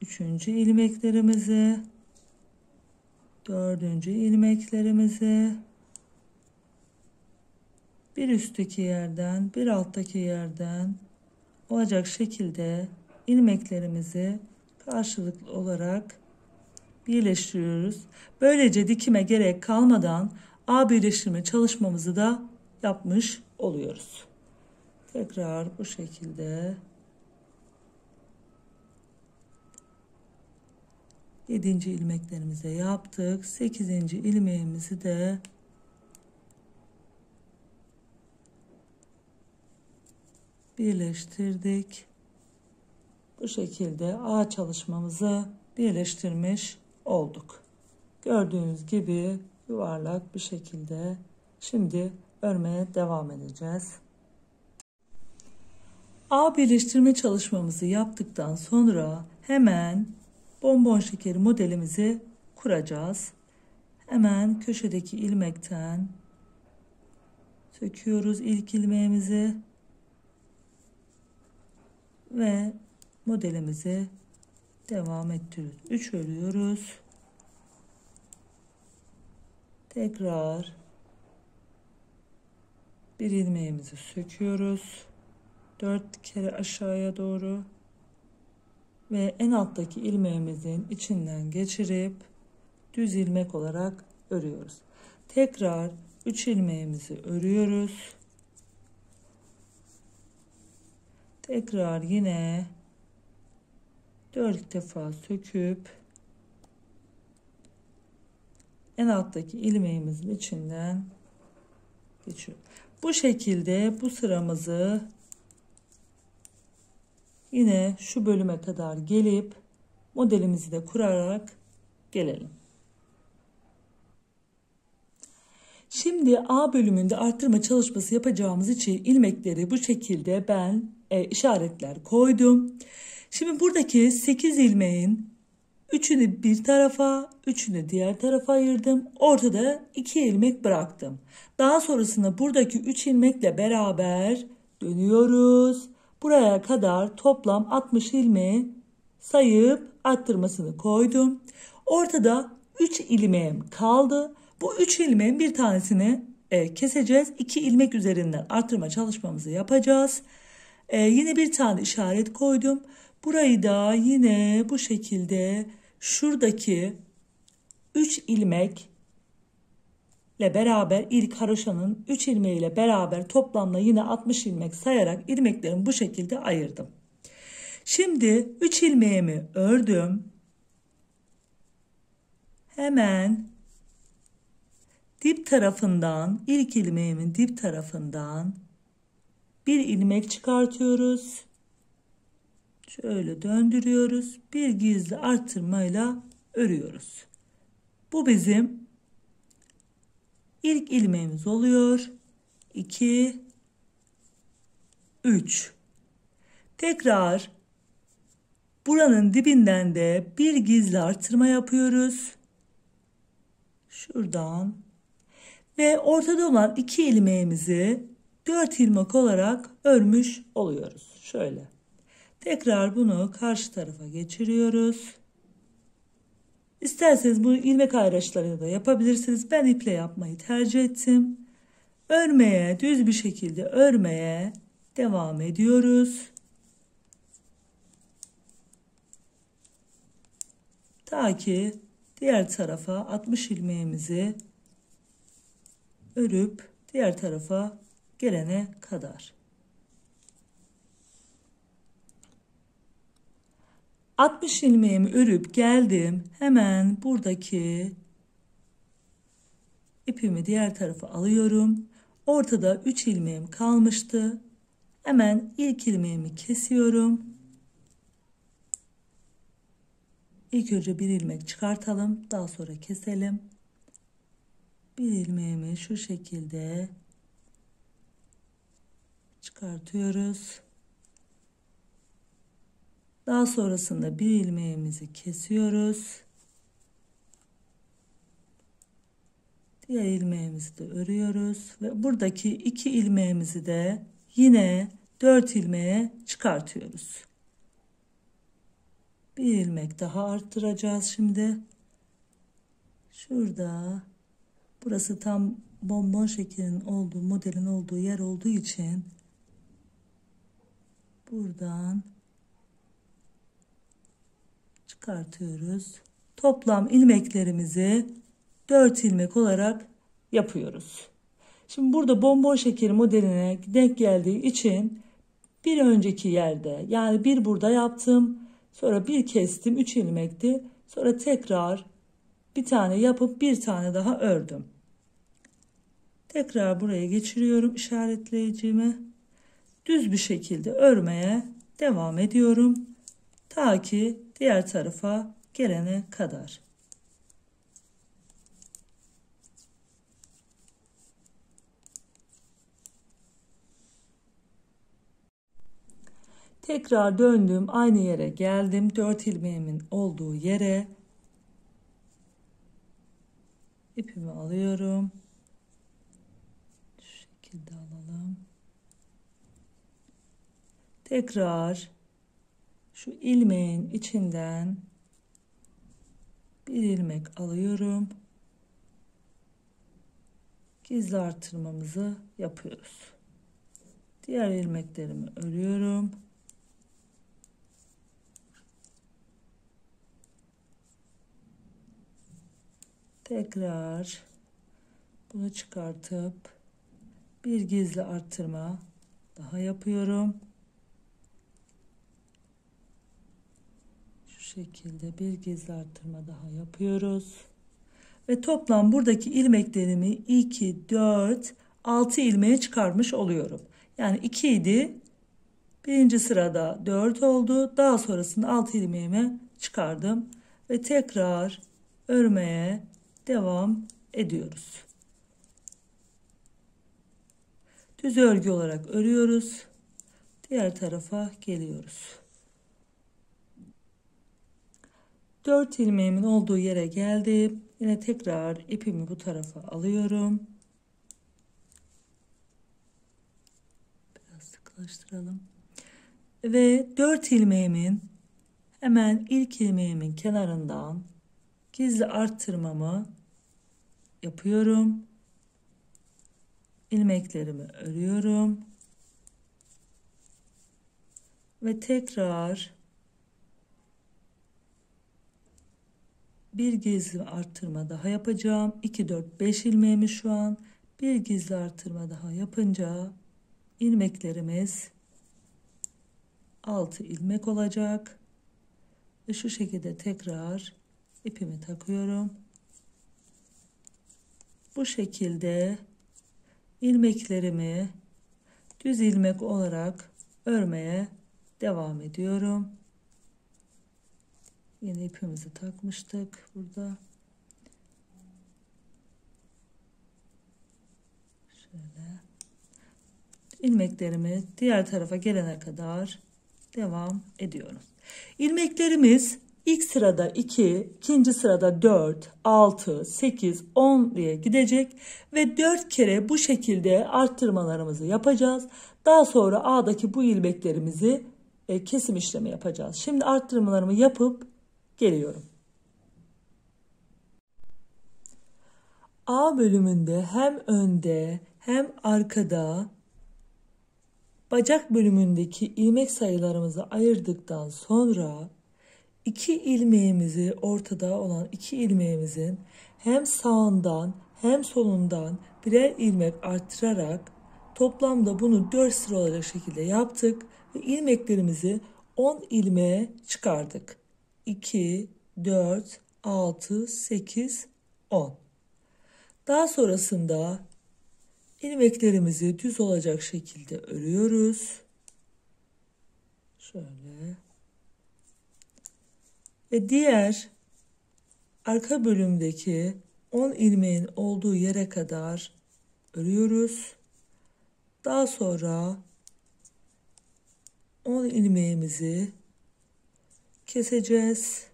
üçüncü ilmeklerimizi, dördüncü ilmeklerimizi bir üstteki yerden bir alttaki yerden olacak şekilde ilmeklerimizi karşılıklı olarak birleştiriyoruz. Böylece dikime gerek kalmadan ağ birleştirme çalışmamızı da yapmış oluyoruz. Tekrar bu şekilde 7. ilmeklerimize yaptık. 8. ilmeğimizi de birleştirdik. Bu şekilde ağ çalışmamızı birleştirmiş olduk. Gördüğünüz gibi yuvarlak bir şekilde şimdi örmeye devam edeceğiz. Ağ birleştirme çalışmamızı yaptıktan sonra hemen bonbon şekeri modelimizi kuracağız. Hemen köşedeki ilmekten söküyoruz ilk ilmeğimizi ve modelimizi devam ettiriyoruz. 3 örüyoruz. Tekrar bir ilmeğimizi söküyoruz. 4 kere aşağıya doğru ve en alttaki ilmeğimizin içinden geçirip düz ilmek olarak örüyoruz. Tekrar 3 ilmeğimizi örüyoruz. Tekrar yine 4 defa söküp en alttaki ilmeğimizin içinden geçiyor. Bu şekilde bu sıramızı yine şu bölüme kadar gelip modelimizi de kurarak gelelim. Şimdi A bölümünde arttırma çalışması yapacağımız için ilmekleri bu şekilde ben işaretler koydum. Şimdi buradaki 8 ilmeğin 3'ünü bir tarafa, 3'ünü diğer tarafa ayırdım. Ortada 2 ilmek bıraktım. Daha sonrasında buradaki 3 ilmekle beraber dönüyoruz. Buraya kadar toplam 60 ilmeği sayıp arttırmasını koydum. Ortada 3 ilmeğim kaldı. Bu 3 ilmeğin bir tanesini keseceğiz. 2 ilmek üzerinden arttırma çalışmamızı yapacağız. Yine bir tane işaret koydum. Burayı da yine bu şekilde şuradaki 3 ilmekle beraber ilk haroşanın 3 ilmeğiyle beraber toplamda yine 60 ilmek sayarak ilmeklerimi bu şekilde ayırdım. Şimdi 3 ilmeğimi ördüm. Hemen dip tarafından ilk ilmeğimin dip tarafından bir ilmek çıkartıyoruz. Şöyle döndürüyoruz. Bir gizli arttırmayla örüyoruz. Bu bizim ilk ilmeğimiz oluyor. 2 3 tekrar buranın dibinden de bir gizli arttırma yapıyoruz. Şuradan ve ortada olan 2 ilmeğimizi 4 ilmek olarak örmüş oluyoruz. Şöyle. Tekrar bunu karşı tarafa geçiriyoruz. İsterseniz bunu ilmek ayraçlarıyla da yapabilirsiniz. Ben iple yapmayı tercih ettim. Örmeye, düz bir şekilde örmeye devam ediyoruz. Ta ki diğer tarafa 60 ilmeğimizi örüp diğer tarafa gelene kadar. 60 ilmeğimi örüp geldim. Hemen buradaki ipimi diğer tarafa alıyorum. Ortada 3 ilmeğim kalmıştı. Hemen ilk ilmeğimi kesiyorum. İlk önce bir ilmek çıkartalım. Daha sonra keselim. Bir ilmeğimi şu şekilde çıkartıyoruz. Daha sonrasında bir ilmeğimizi kesiyoruz. Diğer ilmeğimizi de örüyoruz ve buradaki 2 ilmeğimizi de yine 4 ilmeğe çıkartıyoruz. Bir ilmek daha arttıracağız şimdi. Şurada, burası tam bonbon şeklinin olduğu, modelin olduğu yer olduğu için buradan çıkartıyoruz. Toplam ilmeklerimizi 4 ilmek olarak yapıyoruz. Şimdi burada bonbon şekeri modeline denk geldiği için bir önceki yerde, yani bir burada yaptım. Sonra bir kestim, 3 ilmekti. Sonra tekrar bir tane yapıp bir tane daha ördüm. Tekrar buraya geçiriyorum işaretleyicimi. Düz bir şekilde örmeye devam ediyorum. Ta ki diğer tarafa gelene kadar. Tekrar döndüm, aynı yere geldim. 4 ilmeğimin olduğu yere ipimi alıyorum. Şu şekilde alalım. Tekrar şu ilmeğin içinden bir ilmek alıyorum. Gizli artırmamızı yapıyoruz. Diğer ilmeklerimi örüyorum. Tekrar bunu çıkartıp bir gizli artırma daha yapıyorum. Şu şekilde bir gizli artırma daha yapıyoruz. Ve toplam buradaki ilmeklerimi 2, 4, 6 ilmeğe çıkarmış oluyorum. Yani 2 idi. Birinci sırada 4 oldu. Daha sonrasında 6 ilmeğimi çıkardım. Ve tekrar örmeye devam ediyoruz. Düz örgü olarak örüyoruz. Diğer tarafa geliyoruz. 4 ilmeğimin olduğu yere geldim. Yine tekrar ipimi bu tarafa alıyorum. Biraz sıkılaştıralım. Ve 4 ilmeğimin hemen ilk ilmeğimin kenarından gizli arttırmamı yapıyorum. İlmeklerimi örüyorum. Ve tekrar bir gizli artırma daha yapacağım. 2, 4, 5 ilmeğimi şu an. Bir gizli artırma daha yapınca ilmeklerimiz 6 ilmek olacak. Ve şu şekilde tekrar ipimi takıyorum. Bu şekilde ilmeklerimi düz ilmek olarak örmeye devam ediyorum. Yine ipimizi takmıştık burada. Şöyle ilmeklerimi diğer tarafa gelene kadar devam ediyorum. İlmeklerimiz ilk sırada 2, ikinci sırada 4, 6, 8, 10 diye gidecek ve 4 kere bu şekilde arttırmalarımızı yapacağız. Daha sonra A'daki bu ilmeklerimizi kesim işlemi yapacağız. Şimdi arttırmalarımı yapıp geliyorum. A bölümünde hem önde hem arkada bacak bölümündeki ilmek sayılarımızı ayırdıktan sonra 2 ilmeğimizi, ortada olan 2 ilmeğimizin hem sağından hem solundan birer ilmek arttırarak toplamda bunu 4 sıra olacak şekilde yaptık ve ilmeklerimizi 10 ilmeğe çıkardık. 2, 4, 6, 8, 10. Daha sonrasında ilmeklerimizi düz olacak şekilde örüyoruz. Şöyle. Ve diğer arka bölümdeki 10 ilmeğin olduğu yere kadar örüyoruz. Daha sonra 10 ilmeğimizi keseceğiz.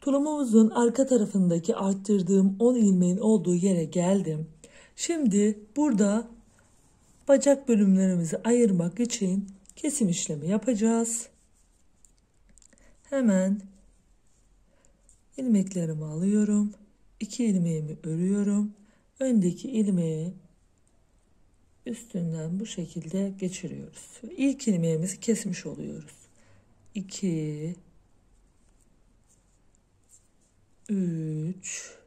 Tulumumuzun arka tarafındaki arttırdığım 10 ilmeğin olduğu yere geldim. Şimdi burada bacak bölümlerimizi ayırmak için kesim işlemi yapacağız. Hemen ilmeklerimi alıyorum. 2 ilmeğimi örüyorum. Öndeki ilmeği üstünden bu şekilde geçiriyoruz. İlk ilmeğimizi kesmiş oluyoruz. 2, 3,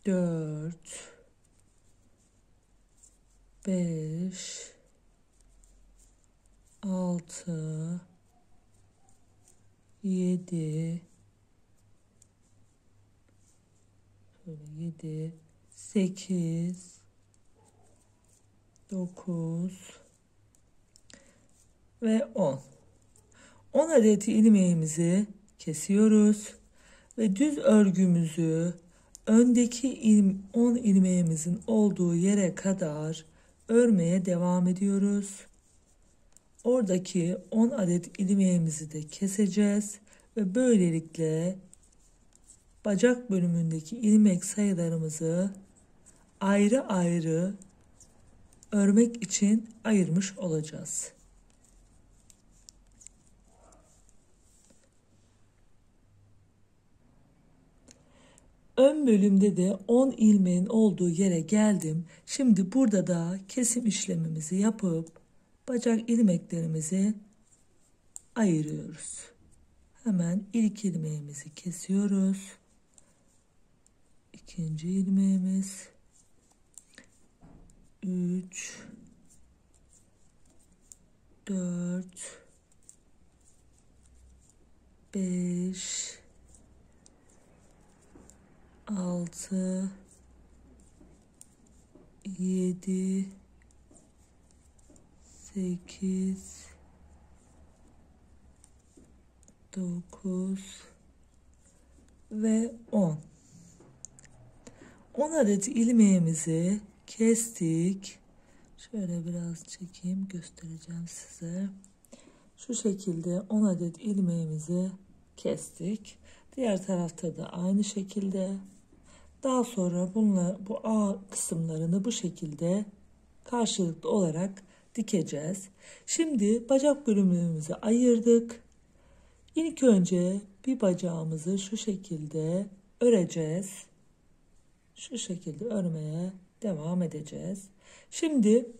4, 5, 6, 7, 8, 9 ve 10. 10 adet ilmeğimizi kesiyoruz ve düz örgümüzü öndeki 10 ilmeğimizin olduğu yere kadar örmeye devam ediyoruz. Oradaki 10 adet ilmeğimizi de keseceğiz ve böylelikle bacak bölümündeki ilmek sayılarımızı ayrı ayrı örmek için ayırmış olacağız. Ön bölümde de 10 ilmeğin olduğu yere geldim. Şimdi burada da kesim işlemimizi yapıp bacak ilmeklerimizi ayırıyoruz. Hemen ilk ilmeğimizi kesiyoruz. İkinci ilmeğimiz, 3, 4, 5, 6, 7, 8, 9 ve 10. 10 adet ilmeğimizi kestik. Şöyle biraz çekeyim, göstereceğim size. Şu şekilde 10 adet ilmeğimizi kestik. Diğer tarafta da aynı şekilde. Daha sonra bu A kısımlarını bu şekilde karşılıklı olarak dikeceğiz. Şimdi bacak bölümümüzü ayırdık. İlk önce bir bacağımızı şu şekilde öreceğiz. Şu şekilde örmeye devam edeceğiz. Şimdi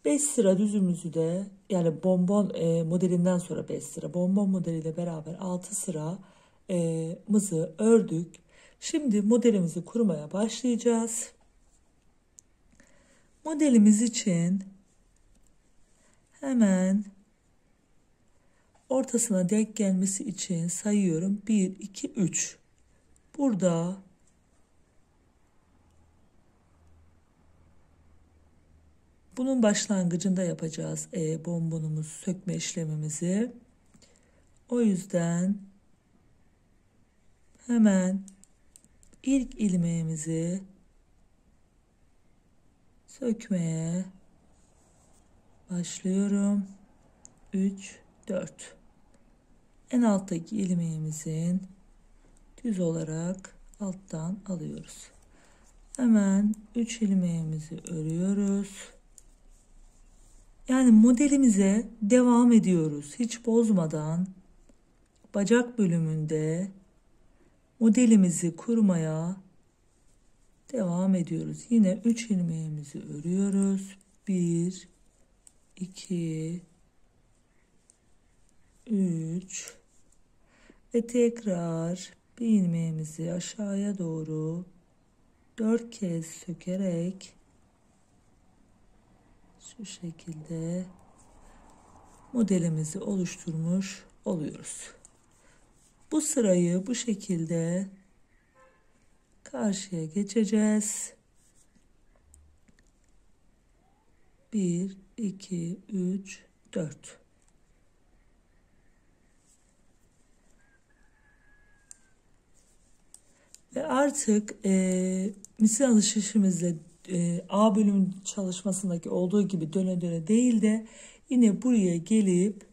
5 sıra düzümüzü de, yani bonbon modelinden sonra 5 sıra bonbon modeliyle beraber 6 sıra mızı ördük. Şimdi modelimizi kurmaya başlayacağız. Modelimiz için hemen ortasına denk gelmesi için sayıyorum. 1, 2, 3. Burada bunun başlangıcında yapacağız bonbonumuzu sökme işlemimizi. O yüzden hemen ilk ilmeğimizi sökmeye başlıyorum. 3, 4. En alttaki ilmeğimizin düz olarak alttan alıyoruz. Hemen 3 ilmeğimizi örüyoruz. Yani modelimize devam ediyoruz. Hiç bozmadan bacak bölümünde modelimizi kurmaya devam ediyoruz. Yine 3 ilmeğimizi örüyoruz. 1, 2, 3, Ve tekrar bir ilmeğimizi aşağıya doğru 4 kez sökerek şu şekilde modelimizi oluşturmuş oluyoruz. Bu sırayı bu şekilde karşıya geçeceğiz. 1, 2, 3, 4. Ve artık misil alışverişimizle A bölüm çalışmasındaki olduğu gibi döne döne değil de yine buraya gelip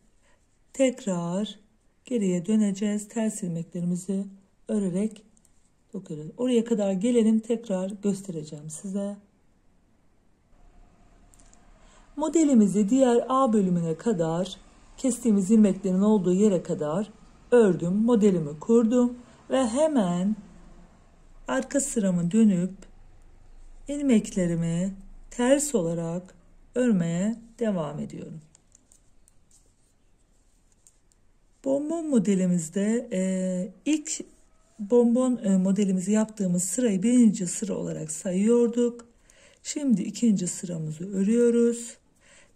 tekrar geriye döneceğiz. Ters ilmeklerimizi örerek dokuyoruz. Oraya kadar gelelim, tekrar göstereceğim size. Modelimizi diğer A bölümüne kadar, kestiğimiz ilmeklerin olduğu yere kadar ördüm. Modelimi kurdum ve hemen arka sıramı dönüp ilmeklerimi ters olarak örmeye devam ediyorum. Bonbon modelimizde ilk bonbon modelimizi yaptığımız sırayı birinci sıra olarak sayıyorduk. Şimdi ikinci sıramızı örüyoruz.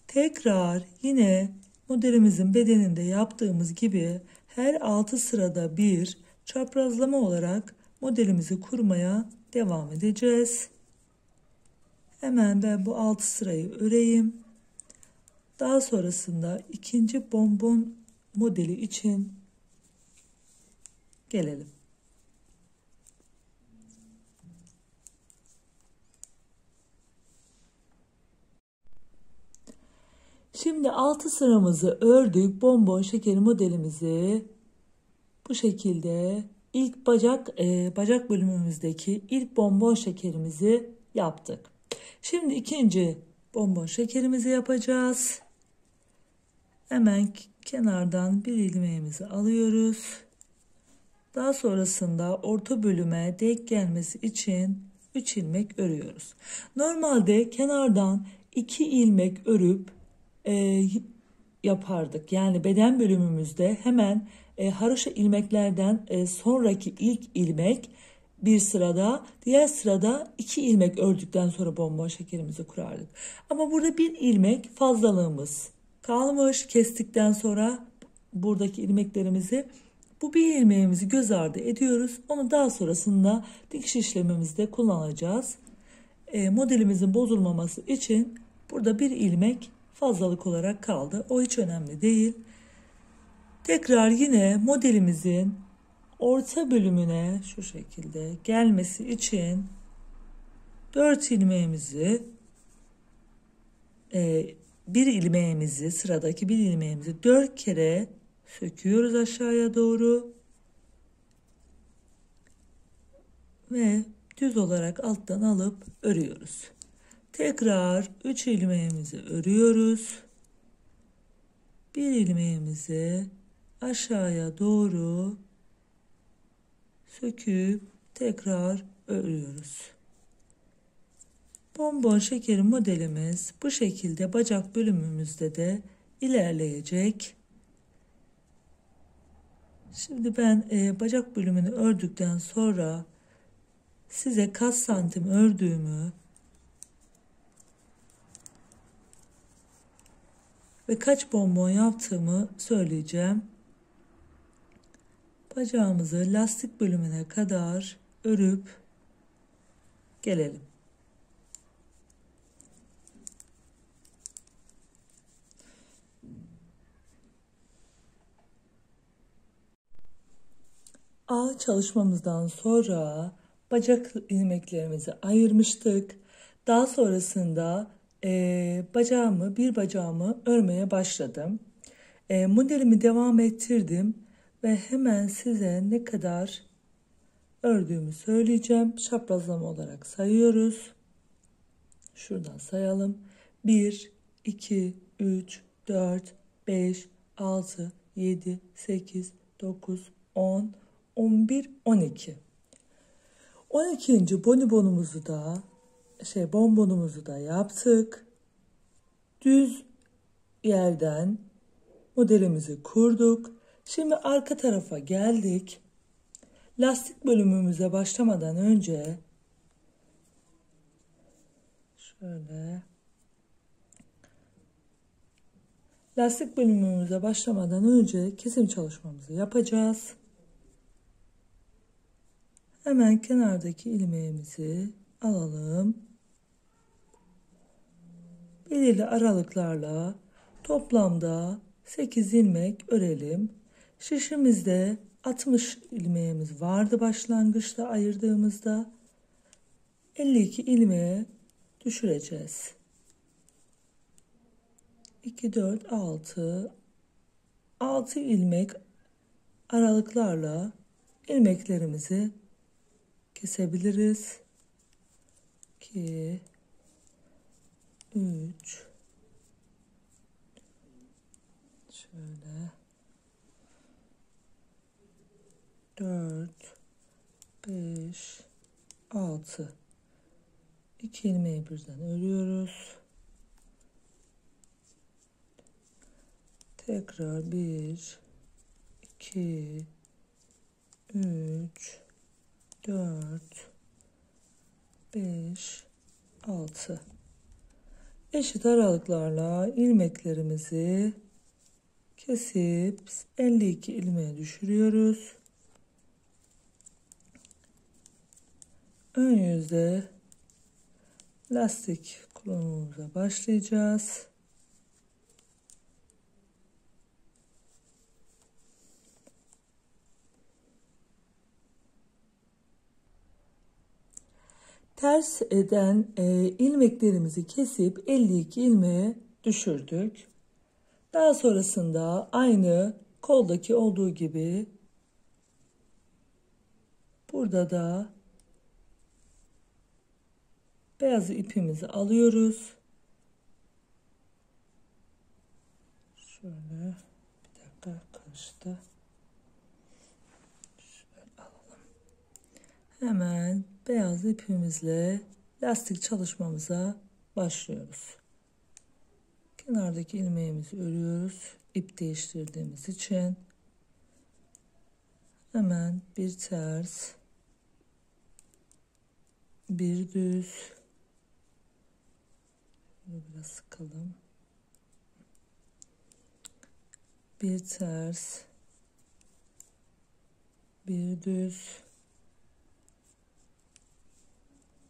Tekrar yine modelimizin bedeninde yaptığımız gibi her 6 sırada bir çaprazlama olarak modelimizi kurmaya devam edeceğiz. Hemen ben bu 6 sırayı öreyim. Daha sonrasında ikinci bonbon modeli için gelelim. Şimdi 6 sıramızı ördük. Bonbon şekeri modelimizi bu şekilde ilk bacak bölümümüzdeki ilk bonbon şekerimizi yaptık. Şimdi ikinci bonbon şekerimizi yapacağız. Hemen kenardan bir ilmeğimizi alıyoruz. Daha sonrasında orta bölüme denk gelmesi için 3 ilmek örüyoruz. Normalde kenardan 2 ilmek örüp yapardık. Yani beden bölümümüzde hemen haroşa ilmeklerden sonraki ilk ilmek bir sırada, diğer sırada 2 ilmek ördükten sonra bonbon şekerimizi kurardık. Ama burada bir ilmek fazlalığımız kalmış. Kestikten sonra buradaki ilmeklerimizi, bu bir ilmeğimizi göz ardı ediyoruz. Onu daha sonrasında dikiş işlemimizde kullanacağız. Modelimizin bozulmaması için burada bir ilmek fazlalık olarak kaldı. O hiç önemli değil. Tekrar yine modelimizin orta bölümüne şu şekilde gelmesi için 4 ilmeğimizi bir ilmeğimizi, sıradaki bir ilmeğimizi 4 kere söküyoruz aşağıya doğru ve düz olarak alttan alıp örüyoruz. Tekrar 3 ilmeğimizi örüyoruz. Bir ilmeğimizi aşağıya doğru söküp tekrar örüyoruz. Bonbon şekeri modelimiz bu şekilde bacak bölümümüzde de ilerleyecek. Şimdi ben bacak bölümünü ördükten sonra size kaç santim ördüğümü ve kaç bonbon yaptığımı söyleyeceğim. Bacağımızı lastik bölümüne kadar örüp gelelim. A çalışmamızdan sonra bacak ilmeklerimizi ayırmıştık. Daha sonrasında bir bacağımı örmeye başladım. Modelimi devam ettirdim ve hemen size ne kadar ördüğümü söyleyeceğim. Çaprazlama olarak sayıyoruz. Şuradan sayalım. 1, 2, 3, 4, 5, 6, 7, 8, 9, 10, 11, 12. 12. bonbonumuzu da yaptık. Düz yerden modelimizi kurduk. Şimdi arka tarafa geldik. Lastik bölümümüze başlamadan önce şöyle kesim çalışmamızı yapacağız. Hemen kenardaki ilmeğimizi alalım. Belirli aralıklarla toplamda 8 ilmek örelim. Şişimizde 60 ilmeğimiz vardı başlangıçta ayırdığımızda. 52 ilmeğe düşüreceğiz. 2, 4, 6 ilmek aralıklarla ilmeklerimizi kesebiliriz. 2, 3, şöyle 4, 5, 6. 2 ilmeği birden örüyoruz. Tekrar 1, 2, 3, 4, 5, 6. Eşit aralıklarla ilmeklerimizi kesip 52 ilmeğe düşürüyoruz. Ön yüzde lastik kullanımımıza başlayacağız. Ters eden ilmeklerimizi kesip 52 ilmeğe düşürdük. Daha sonrasında aynı koldaki olduğu gibi burada da beyaz ipimizi alıyoruz. Şöyle bir dakika karıştı. Şöyle alalım. Hemen beyaz ipimizle lastik çalışmamıza başlıyoruz. Kenardaki ilmeğimizi örüyoruz. İp değiştirdiğimiz için. Hemen bir ters, bir düz. Biraz sıkalım. Bir ters, bir düz,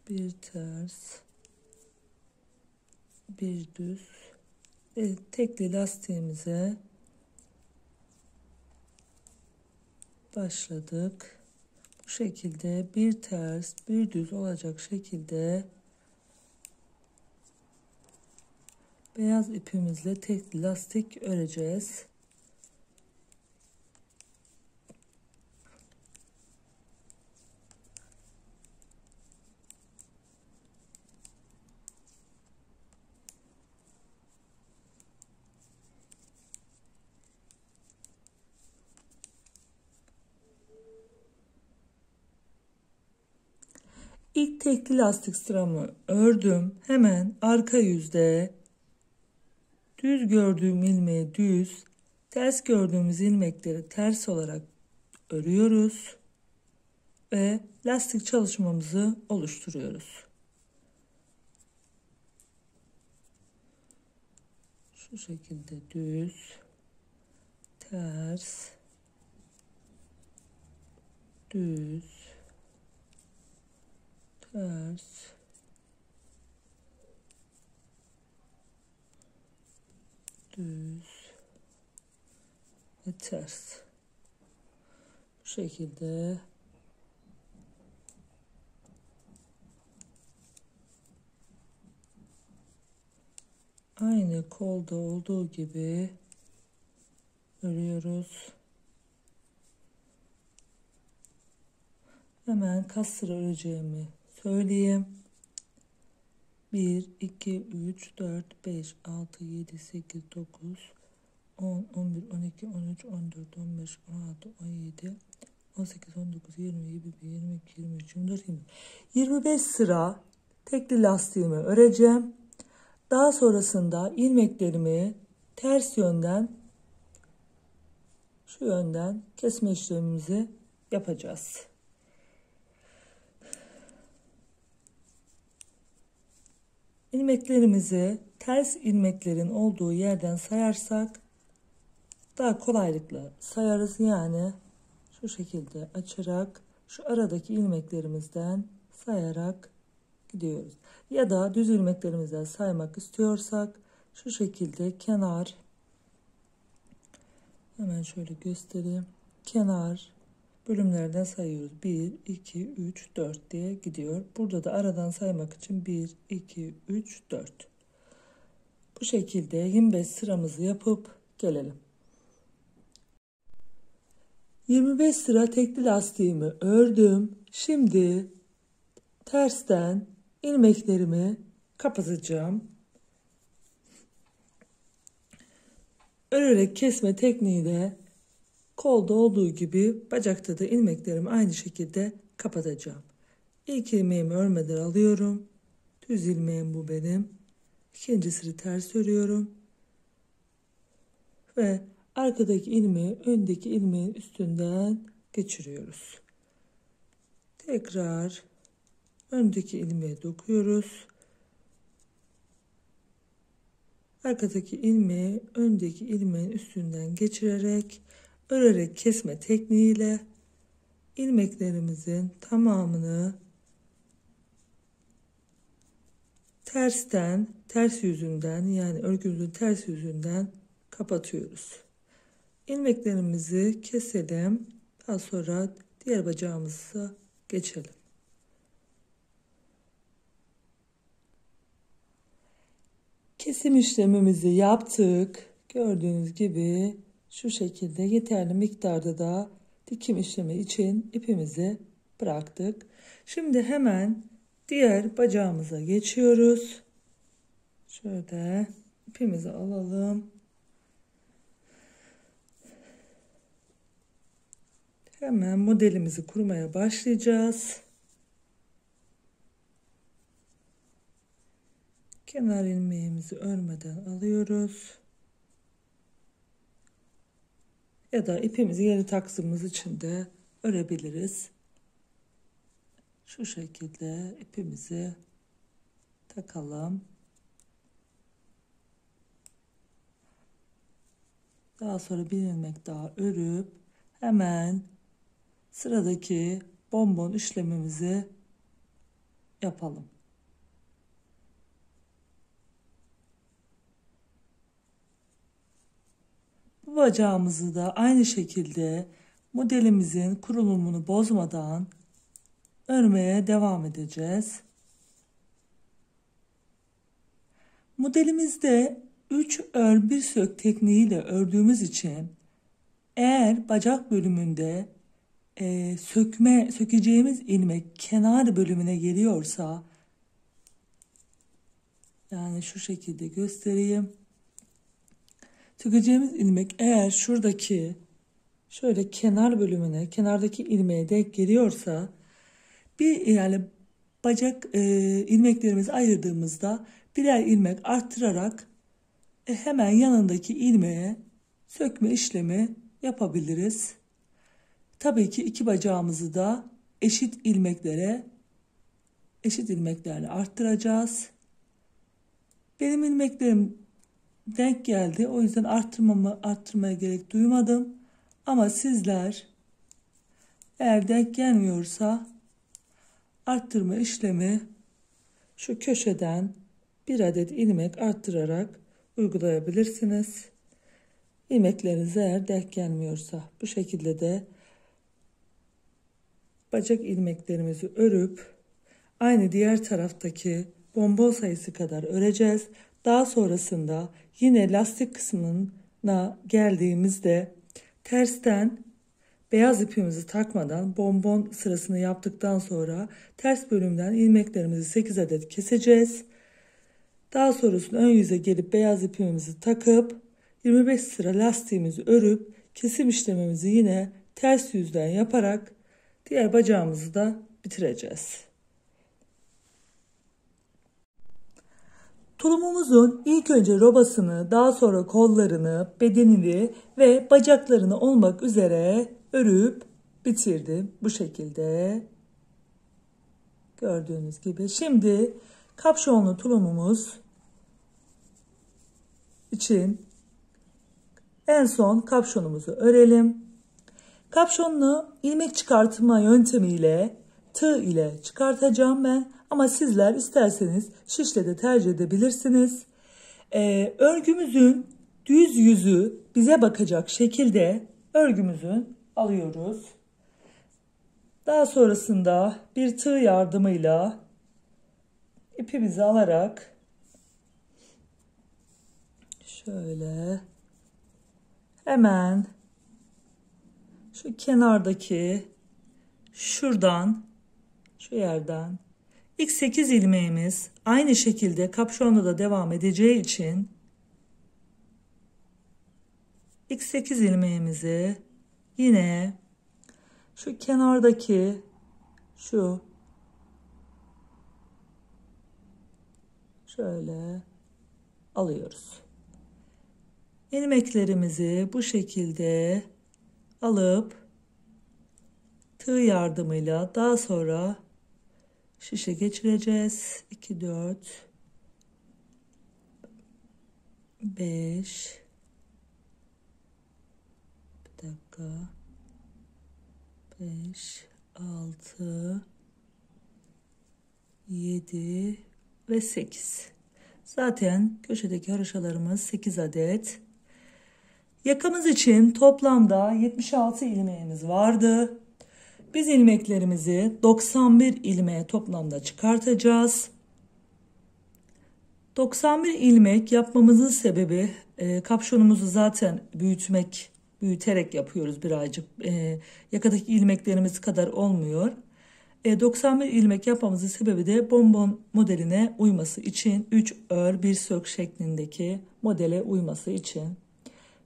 bir ters, bir düz. Tekli lastiğimize başladık. Bu şekilde bir ters, bir düz olacak şekilde beyaz ipimizle tekli lastik öreceğiz. İlk tekli lastik sıramı ördüm. Hemen arka yüzde düz gördüğüm ilmeği düz, ters gördüğümüz ilmekleri ters olarak örüyoruz ve lastik çalışmamızı oluşturuyoruz. Şu şekilde düz, ters, düz, ters, düz ve ters. Bu şekilde aynı kolda olduğu gibi örüyoruz. Hemen kaç sıra öreceğimi söyleyeyim. 1, 2, 3, 4, 5, 6, 7, 8, 9, 10, 11, 12, 13, 14, 15, 16, 17, 18, 19, 20, 21, 22, 23, 24, 25. 25 sıra tekli lastiğimi öreceğim. Daha sonrasında ilmeklerimi ters yönden şu yönden kesme işlemimizi yapacağız. İlmeklerimizi ters ilmeklerin olduğu yerden sayarsak daha kolaylıkla sayarız. Yani şu şekilde açarak şu aradaki ilmeklerimizden sayarak gidiyoruz. Ya da düz ilmeklerimizden saymak istiyorsak şu şekilde kenar, hemen şöyle göstereyim. Kenar bölümlerden sayıyoruz. 1, 2, 3, 4 diye gidiyor. Burada da aradan saymak için 1, 2, 3, 4. Bu şekilde 25 sıramızı yapıp gelelim. 25 sıra tekli lastiğimi ördüm. Şimdi tersten ilmeklerimi kapatacağım. Örerek kesme tekniği de kolda olduğu gibi bacakta da ilmeklerimi aynı şekilde kapatacağım. İlk ilmeğimi örmeden alıyorum. Düz ilmeğim bu benim. İkincisini ters örüyorum. Ve arkadaki ilmeği öndeki ilmeğin üstünden geçiriyoruz. Tekrar öndeki ilmeğe dokuyoruz. Arkadaki ilmeği öndeki ilmeğin üstünden geçirerek örerek kesme tekniğiyle ilmeklerimizin tamamını tersten, ters yüzünden, yani örgümüzün ters yüzünden kapatıyoruz. İlmeklerimizi keselim. Daha sonra diğer bacağımıza geçelim. Kesim işlemimizi yaptık. Gördüğünüz gibi şu şekilde yeterli miktarda da dikim işlemi için ipimizi bıraktık. Şimdi hemen diğer bacağımıza geçiyoruz. Şöyle ipimizi alalım. Hemen modelimizi kurmaya başlayacağız. Kenar ilmeğimizi örmeden alıyoruz. Ya da ipimizi geri taktığımız için de örebiliriz. Şu şekilde ipimizi takalım. Daha sonra bir ilmek daha örüp hemen sıradaki bonbon işlemimizi yapalım. Bu bacağımızı da aynı şekilde modelimizin kurulumunu bozmadan örmeye devam edeceğiz. Modelimizde 3 ör 1 sök tekniğiyle ördüğümüz için eğer bacak bölümünde sökeceğimiz ilmek kenar bölümüne geliyorsa, yani şu şekilde göstereyim. Sökeceğimiz ilmek eğer şuradaki şöyle kenar bölümüne, kenardaki ilmeğe denk geliyorsa, yani bacak ilmeklerimizi ayırdığımızda birer ilmek arttırarak hemen yanındaki ilmeğe sökme işlemi yapabiliriz. Tabii ki iki bacağımızı da eşit ilmeklerle arttıracağız. Benim ilmeklerim denk geldi. O yüzden arttırmaya gerek duymadım. Ama sizler eğer denk gelmiyorsa arttırma işlemi şu köşeden bir adet ilmek arttırarak uygulayabilirsiniz. İlmekleriniz eğer denk gelmiyorsa bu şekilde de bacak ilmeklerimizi örüp aynı diğer taraftaki bonbon sayısı kadar öreceğiz. Daha sonrasında yine lastik kısmına geldiğimizde tersten beyaz ipimizi takmadan bonbon sırasını yaptıktan sonra ters bölümden ilmeklerimizi 8 adet keseceğiz. Daha sonrasında ön yüze gelip beyaz ipimizi takıp 25 sıra lastiğimizi örüp kesim işlemimizi yine ters yüzden yaparak diğer bacağımızı da bitireceğiz. Tulumumuzun ilk önce robasını, daha sonra kollarını, bedenini ve bacaklarını olmak üzere örüp bitirdim. Bu şekilde gördüğünüz gibi. Şimdi kapşonlu tulumumuz için en son kapşonumuzu örelim. Kapşonunu ilmek çıkartma yöntemiyle tığ ile çıkartacağım ben. Ama sizler isterseniz şişle de tercih edebilirsiniz. Örgümüzün düz yüzü bize bakacak şekilde örgümüzü alıyoruz. Daha sonrasında bir tığ yardımıyla ipimizi alarak şöyle hemen şu kenardaki şuradan, şu yerden ilk 8 ilmeğimiz aynı şekilde kapşonla da devam edeceği için ilk 8 ilmeğimizi yine şu kenardaki şu şöyle alıyoruz. İlmeklerimizi bu şekilde alıp tığ yardımıyla daha sonra şişe geçireceğiz. 2, 4, 5, bir dakika, 5, 6, 7 ve 8. Zaten köşedeki haroşalarımız 8 adet. Yakamız için toplamda 76 ilmeğimiz vardı. Biz ilmeklerimizi 91 ilmeğe toplamda çıkartacağız. 91 ilmek yapmamızın sebebi kapşonumuzu zaten büyüterek yapıyoruz birazcık. Yakadaki ilmeklerimiz kadar olmuyor. 91 ilmek yapmamızın sebebi de bonbon modeline uyması için 3 ör 1 sök şeklindeki modele uyması için.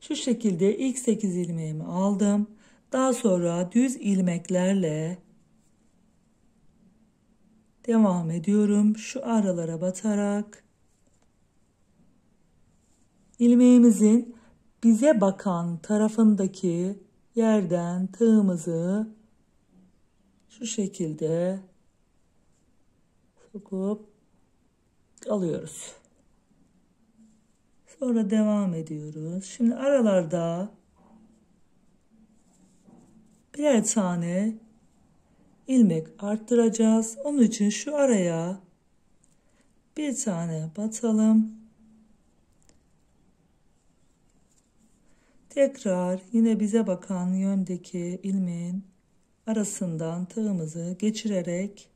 Şu şekilde ilk 8 ilmeğimi aldım. Daha sonra düz ilmeklerle devam ediyorum. Şu aralara batarak ilmeğimizin bize bakan tarafındaki yerden tığımızı şu şekilde sokup alıyoruz. Sonra devam ediyoruz. Şimdi aralarda birer tane ilmek arttıracağız. Onun için şu araya bir tane batalım. Tekrar yine bize bakan yöndeki ilmeğin arasından tığımızı geçirerek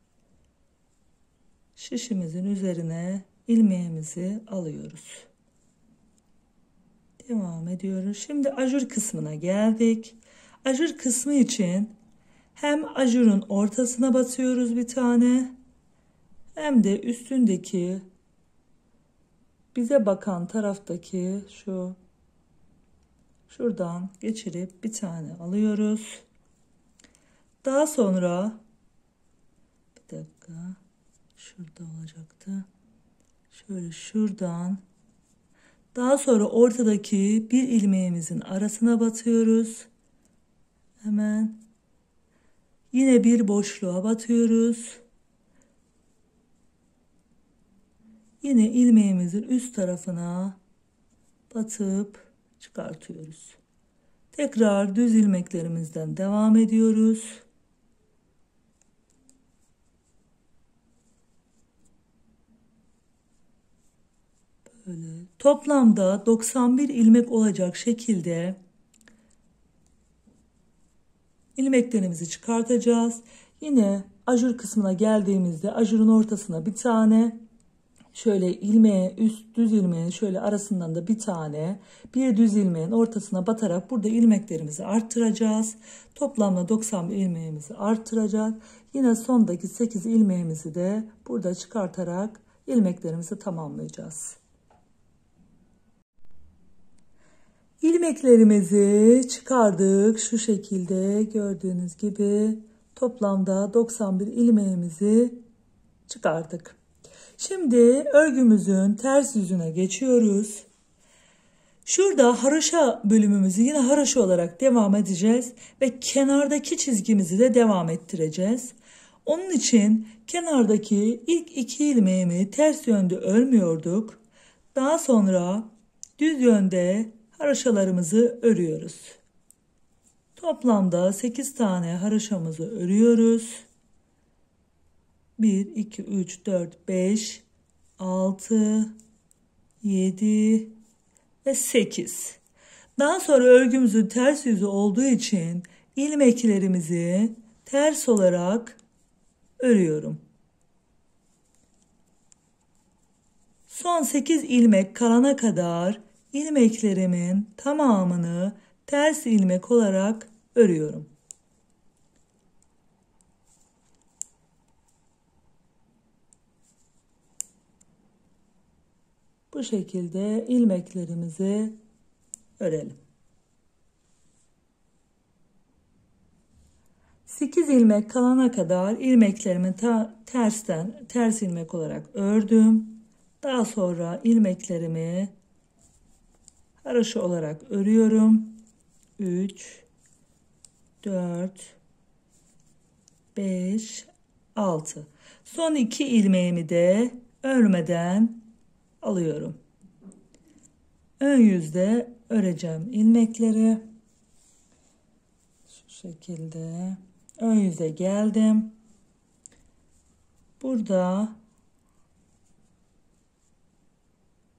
şişimizin üzerine ilmeğimizi alıyoruz. Devam ediyoruz. Şimdi ajur kısmına geldik. Ajur kısmı için hem ajurun ortasına batıyoruz bir tane, hem de üstündeki bize bakan taraftaki şuradan geçirip bir tane alıyoruz. Daha sonra bir dakika, şurada olacaktı. Şöyle şuradan, daha sonra ortadaki bir ilmeğimizin arasına batıyoruz. Hemen yine bir boşluğa batıyoruz. Yine ilmeğimizin üst tarafına batıp çıkartıyoruz. Tekrar düz ilmeklerimizden devam ediyoruz. Böyle toplamda 91 ilmek olacak şekilde ilmeklerimizi çıkartacağız. Yine ajur kısmına geldiğimizde ajurun ortasına bir tane, şöyle ilmeğe düz ilmeğin şöyle arasından da bir tane, bir düz ilmeğin ortasına batarak burada ilmeklerimizi arttıracağız. Toplamda 91 ilmeğimizi arttıracağız. Yine sondaki 8 ilmeğimizi de burada çıkartarak ilmeklerimizi tamamlayacağız. İlmeklerimizi çıkardık. Şu şekilde gördüğünüz gibi toplamda 91 ilmeğimizi çıkardık. Şimdi örgümüzün ters yüzüne geçiyoruz. Şurada haroşa bölümümüzü yine haroşa olarak devam edeceğiz ve kenardaki çizgimizi de devam ettireceğiz. Onun için kenardaki ilk 2 ilmeğimi ters yönde örmüyorduk. Daha sonra düz yönde haroşalarımızı örüyoruz. Toplamda 8 tane haroşamızı örüyoruz. 1, 2, 3, 4, 5, 6, 7 ve 8. Daha sonra örgümüzün ters yüzü olduğu için ilmeklerimizi ters olarak örüyorum. Son 8 ilmek kalana kadar ilmeklerimin tamamını ters ilmek olarak örüyorum. Bu şekilde ilmeklerimizi örelim. 8 ilmek kalana kadar ilmeklerimi ters ilmek olarak ördüm. Daha sonra ilmeklerimi haroşa olarak örüyorum. 3, 4, 5, 6. Son 2 ilmeğimi de örmeden alıyorum. Ön yüzde öreceğim ilmekleri. Şu şekilde ön yüze geldim. Burada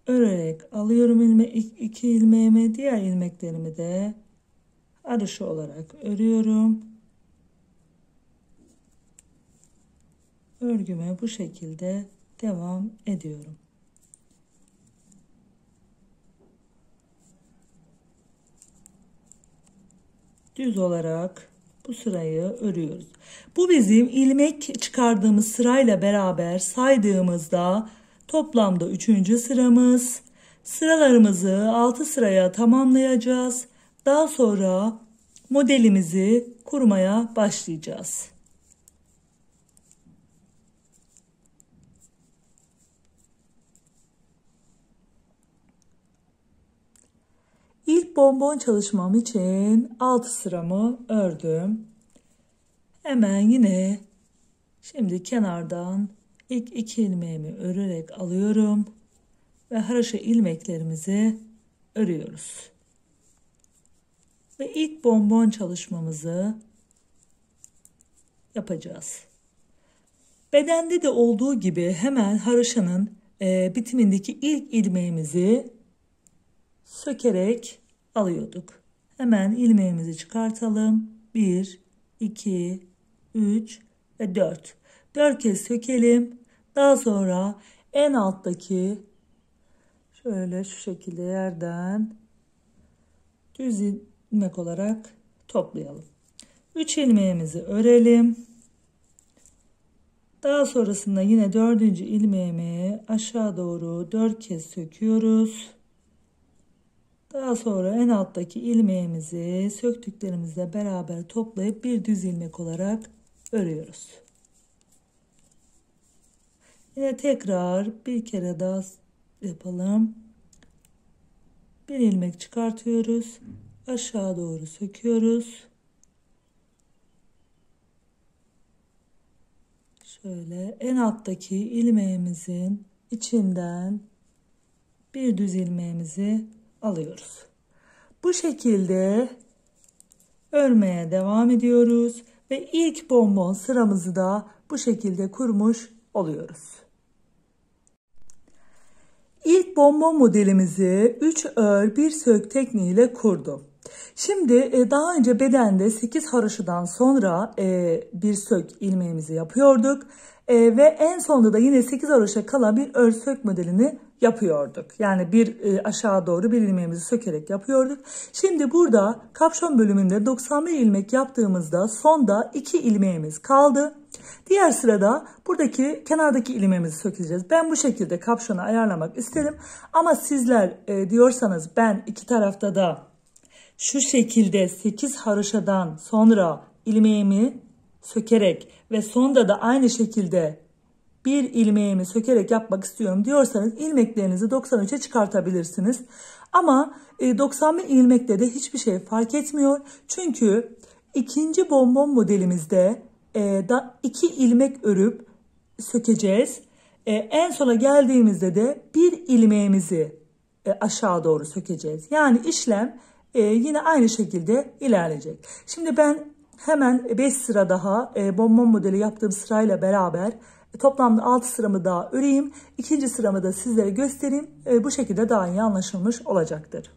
örerek alıyorum 2 ilmeğimi, diğer ilmeklerimi de haroşa olarak örüyorum. Örgüme bu şekilde devam ediyorum. Düz olarak bu sırayı örüyoruz. Bu bizim ilmek çıkardığımız sırayla beraber saydığımızda toplamda 3. sıramız. Sıralarımızı 6 sıraya tamamlayacağız. Daha sonra modelimizi kurmaya başlayacağız. İlk bonbon çalışmam için 6 sıramı ördüm. Hemen yine şimdi kenardan ilk 2 ilmeğimi örerek alıyorum ve haroşa ilmeklerimizi örüyoruz. Ve ilk bonbon çalışmamızı yapacağız. Bedende de olduğu gibi hemen haroşanın bitimindeki ilk ilmeğimizi sökerek alıyorduk. Hemen ilmeğimizi çıkartalım. 1, 2, 3 ve 4. 4 kez sökelim. Daha sonra en alttaki şöyle şu şekilde yerden düz ilmek olarak toplayalım. 3 ilmeğimizi örelim. Daha sonrasında yine 4. ilmeğimi aşağı doğru 4 kez söküyoruz. Daha sonra en alttaki ilmeğimizi söktüklerimizle beraber toplayıp bir düz ilmek olarak örüyoruz. Yine tekrar bir kere daha yapalım. Bir ilmek çıkartıyoruz. Aşağı doğru söküyoruz. Şöyle en alttaki ilmeğimizin içinden bir düz ilmeğimizi alıyoruz. Bu şekilde örmeye devam ediyoruz ve ilk bonbon sıramızı da bu şekilde kurmuş oluyoruz. İlk bonbon modelimizi 3 ör 1 sök tekniğiyle kurdum. Şimdi daha önce bedende 8 haroşadan sonra bir sök ilmeğimizi yapıyorduk. Ve en sonunda da yine 8 haroşa kala bir ör sök modelini yapıyorduk. Yani bir aşağı doğru bir ilmeğimizi sökerek yapıyorduk. Şimdi burada kapşon bölümünde 91 ilmek yaptığımızda sonda 2 ilmeğimiz kaldı. Diğer sırada buradaki kenardaki ilmeğimizi sökeceğiz. Ben bu şekilde kapşonu ayarlamak istedim. Ama sizler diyorsanız ben iki tarafta da şu şekilde 8 haroşadan sonra ilmeğimi sökerek ve sonda da aynı şekilde bir ilmeğimi sökerek yapmak istiyorum diyorsanız ilmeklerinizi 93'e çıkartabilirsiniz. Ama 91 ilmekte de hiçbir şey fark etmiyor. Çünkü ikinci bonbon modelimizde iki ilmek örüp sökeceğiz. En sona geldiğimizde de bir ilmeğimizi aşağı doğru sökeceğiz. Yani işlem yine aynı şekilde ilerleyecek. Şimdi ben hemen 5 sıra daha bonbon modeli yaptığım sırayla beraber toplamda 6 sıramı daha öreyim. İkinci sıramı da sizlere göstereyim. Bu şekilde daha iyi anlaşılmış olacaktır.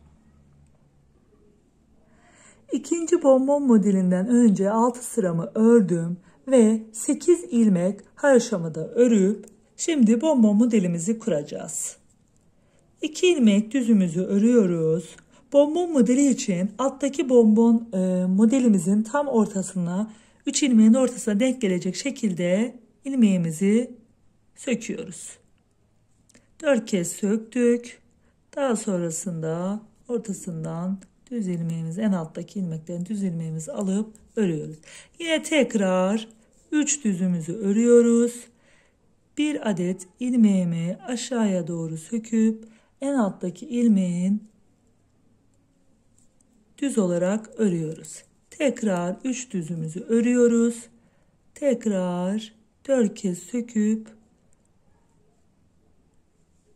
İkinci bonbon modelinden önce 6 sıramı ördüm ve 8 ilmek haroşamı örüp şimdi bonbon modelimizi kuracağız. 2 ilmek düzümüzü örüyoruz. Bonbon modeli için alttaki bonbon modelimizin tam ortasına 3 ilmeğin ortasına denk gelecek şekilde ilmeğimizi söküyoruz. 4 kez söktük. Daha sonrasında ortasından düz ilmeğimizi, en alttaki ilmekten düz ilmeğimizi alıp örüyoruz. Yine tekrar 3 düzümüzü örüyoruz. Bir adet ilmeğimi aşağıya doğru söküp en alttaki ilmeğin düz olarak örüyoruz. Tekrar 3 düzümüzü örüyoruz. Tekrar 4 kez söküp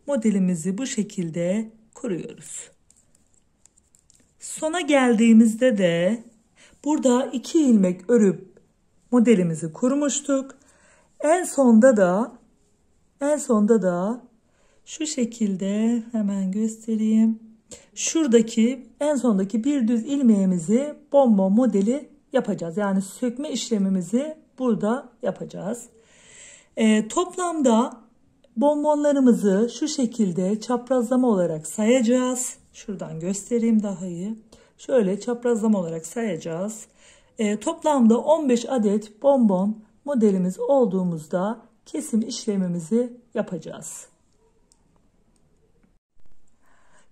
modelimizi bu şekilde kuruyoruz. Sona geldiğimizde de burada 2 ilmek örüp modelimizi kurmuştuk. En sonda da şu şekilde hemen göstereyim. Şuradaki en sondaki bir düz ilmeğimizi bonbon modeli yapacağız. Yani sökme işlemimizi burada yapacağız. Toplamda bonbonlarımızı şu şekilde çaprazlama olarak sayacağız. Şuradan göstereyim daha iyi. Şöyle çaprazlama olarak sayacağız. Toplamda 15 adet bonbon modelimiz olduğumuzda kesim işlemimizi yapacağız.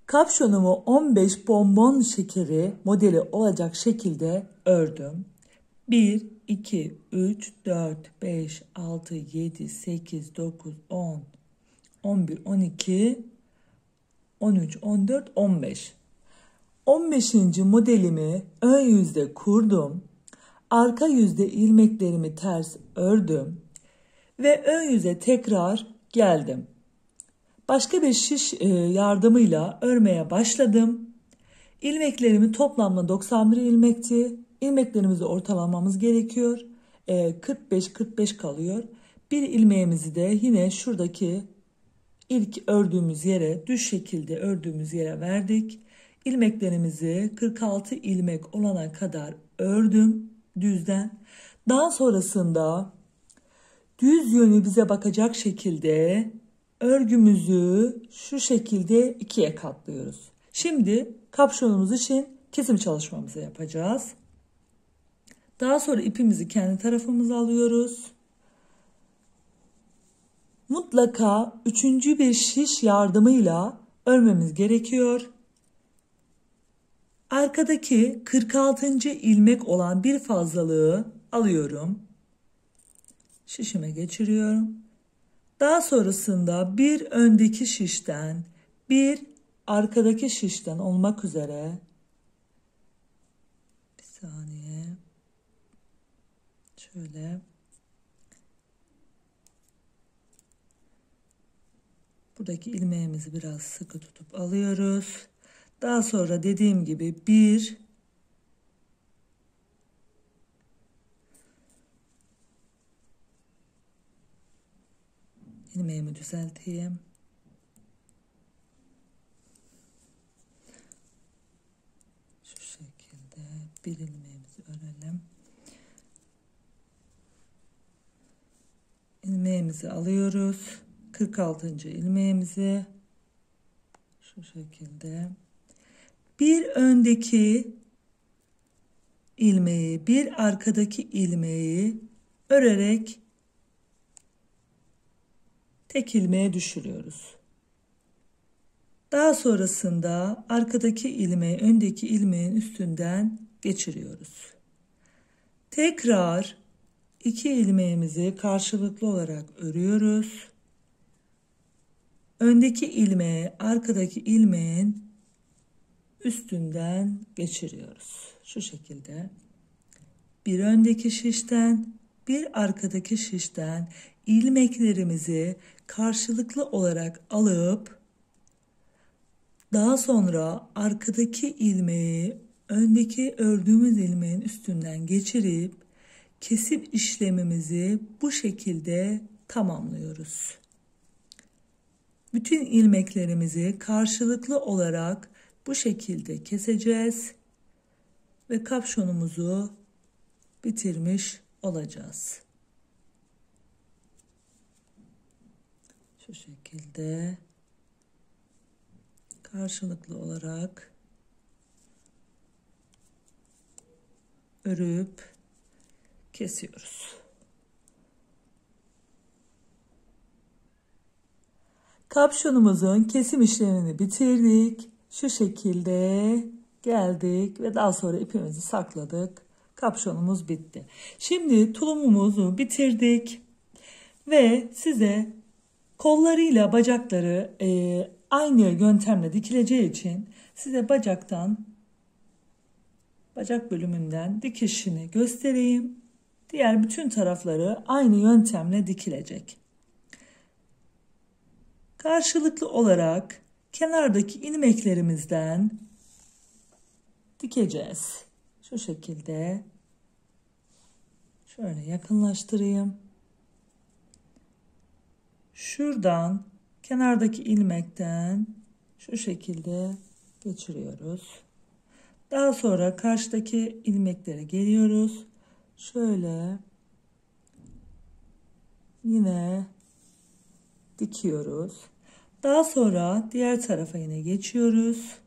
Kapşonumu 15 bonbon şekeri modeli olacak şekilde ördüm. 1, 2, 3, 4, 5, 6, 7, 8, 9, 10, 11, 12, 13, 14, 15. 15. modelimi ön yüzde kurdum. Arka yüzde ilmeklerimi ters ördüm. Ve ön yüze tekrar geldim. Başka bir şiş yardımıyla örmeye başladım. İlmeklerimi toplamda 91 ilmekti. İlmeklerimizi ortalamamız gerekiyor. 45-45 kalıyor. Bir ilmeğimizi de yine şuradaki ilk ördüğümüz yere, düz şekilde ördüğümüz yere verdik. İlmeklerimizi 46 ilmek olana kadar ördüm düzden. Daha sonrasında düz yönü bize bakacak şekilde örgümüzü şu şekilde ikiye katlıyoruz. Şimdi kapşonumuz için kesim çalışmamızı yapacağız. Daha sonra ipimizi kendi tarafımıza alıyoruz. Mutlaka üçüncü bir şiş yardımıyla örmemiz gerekiyor. Arkadaki 46. ilmek olan bir fazlalığı alıyorum. Şişime geçiriyorum. Daha sonrasında bir öndeki şişten, bir arkadaki şişten olmak üzere bir saniye şöyle buradaki ilmeğimizi biraz sıkı tutup alıyoruz. Daha sonra dediğim gibi bir ilmeğimi düzelteyim. Şu şekilde bir ilmeğimizi örelim. İlmeğimizi alıyoruz. 46. ilmeğimizi şu şekilde bir öndeki ilmeği, bir arkadaki ilmeği örerek tek ilmeğe düşürüyoruz. Daha sonrasında arkadaki ilmeği öndeki ilmeğin üstünden geçiriyoruz. Tekrar 2 ilmeğimizi karşılıklı olarak örüyoruz. Öndeki ilmeği arkadaki ilmeğin üstünden geçiriyoruz. Şu şekilde. Bir öndeki şişten, bir arkadaki şişten ilmeklerimizi karşılıklı olarak alıp daha sonra arkadaki ilmeği öndeki ördüğümüz ilmeğin üstünden geçirip kesim işlemimizi bu şekilde tamamlıyoruz. Bütün ilmeklerimizi karşılıklı olarak bu şekilde keseceğiz ve kapşonumuzu bitirmiş olacağız. Şu şekilde karşılıklı olarak örüp kesiyoruz. Kapşonumuzun kesim işlemini bitirdik. Şu şekilde geldik ve daha sonra ipimizi sakladık. Kapşonumuz bitti. Şimdi tulumumuzu bitirdik ve size kollarıyla bacakları aynı yöntemle dikileceği için size bacak bölümünden dikişini göstereyim. Diğer bütün tarafları aynı yöntemle dikilecek. Karşılıklı olarak kenardaki ilmeklerimizden dikeceğiz. Şu şekilde. Şöyle yakınlaştırayım. Şuradan kenardaki ilmekten şu şekilde geçiriyoruz. Daha sonra karşıdaki ilmeklere geliyoruz. Şöyle yine dikiyoruz. Daha sonra diğer tarafa yine geçiyoruz.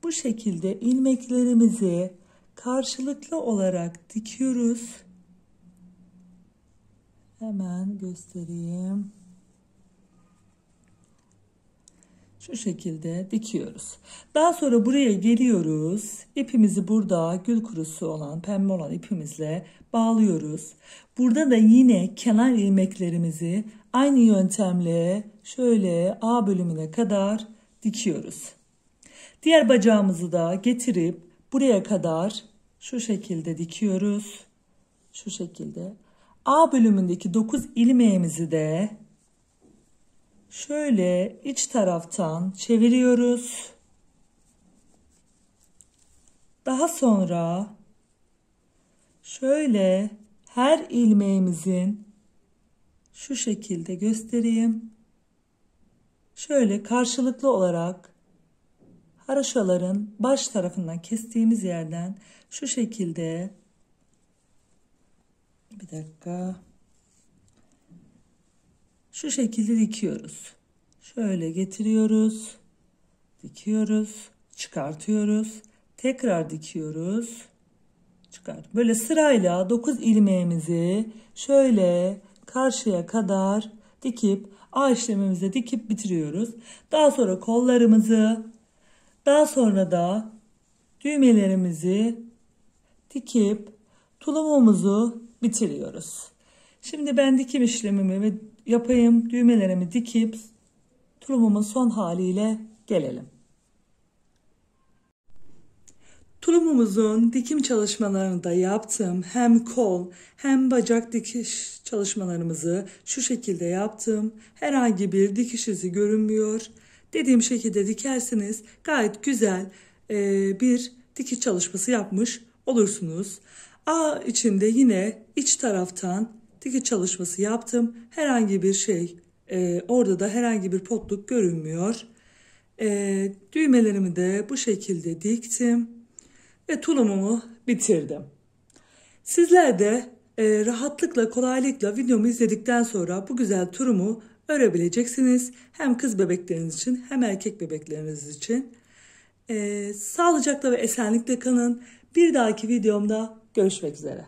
Bu şekilde ilmeklerimizi karşılıklı olarak dikiyoruz. Hemen göstereyim. Şu şekilde dikiyoruz. Daha sonra buraya geliyoruz. İpimizi burada gül kurusu olan, pembe olan ipimizle bağlıyoruz. Burada da yine kenar ilmeklerimizi aynı yöntemle şöyle A bölümüne kadar dikiyoruz. Diğer bacağımızı da getirip buraya kadar şu şekilde dikiyoruz. Şu şekilde. A bölümündeki 9 ilmeğimizi de şöyle iç taraftan çeviriyoruz. Daha sonra şöyle her ilmeğimizin şu şekilde göstereyim. Şöyle karşılıklı olarak haraşoların baş tarafından kestiğimiz yerden şu şekilde bir dakika. Şu şekilde dikiyoruz. Şöyle getiriyoruz. Dikiyoruz. Çıkartıyoruz. Tekrar dikiyoruz. Çıkart. Böyle sırayla 9 ilmeğimizi şöyle karşıya kadar dikip A işlemimize dikip bitiriyoruz. Daha sonra kollarımızı, daha sonra da düğmelerimizi dikip tulumumuzu bitiriyoruz. Şimdi ben dikim işlemimi yapayım. Düğmelerimi dikip tulumumun son haliyle gelelim. Tulumumuzun dikim çalışmalarını da yaptım. Hem kol hem bacak dikiş çalışmalarımızı şu şekilde yaptım. Herhangi bir dikiş izi görünmüyor. Dediğim şekilde dikerseniz gayet güzel bir dikiş çalışması yapmış olursunuz. A içinde yine iç taraftan dikiş çalışması yaptım. Herhangi bir orada da herhangi bir potluk görünmüyor. Düğmelerimi de bu şekilde diktim ve tulumumu bitirdim. Sizler de rahatlıkla, kolaylıkla videomu izledikten sonra bu güzel tulumu örebileceksiniz. Hem kız bebekleriniz için hem erkek bebekleriniz için. Sağlıcakla ve esenlikle kalın. Bir dahaki videomda görüşmek üzere.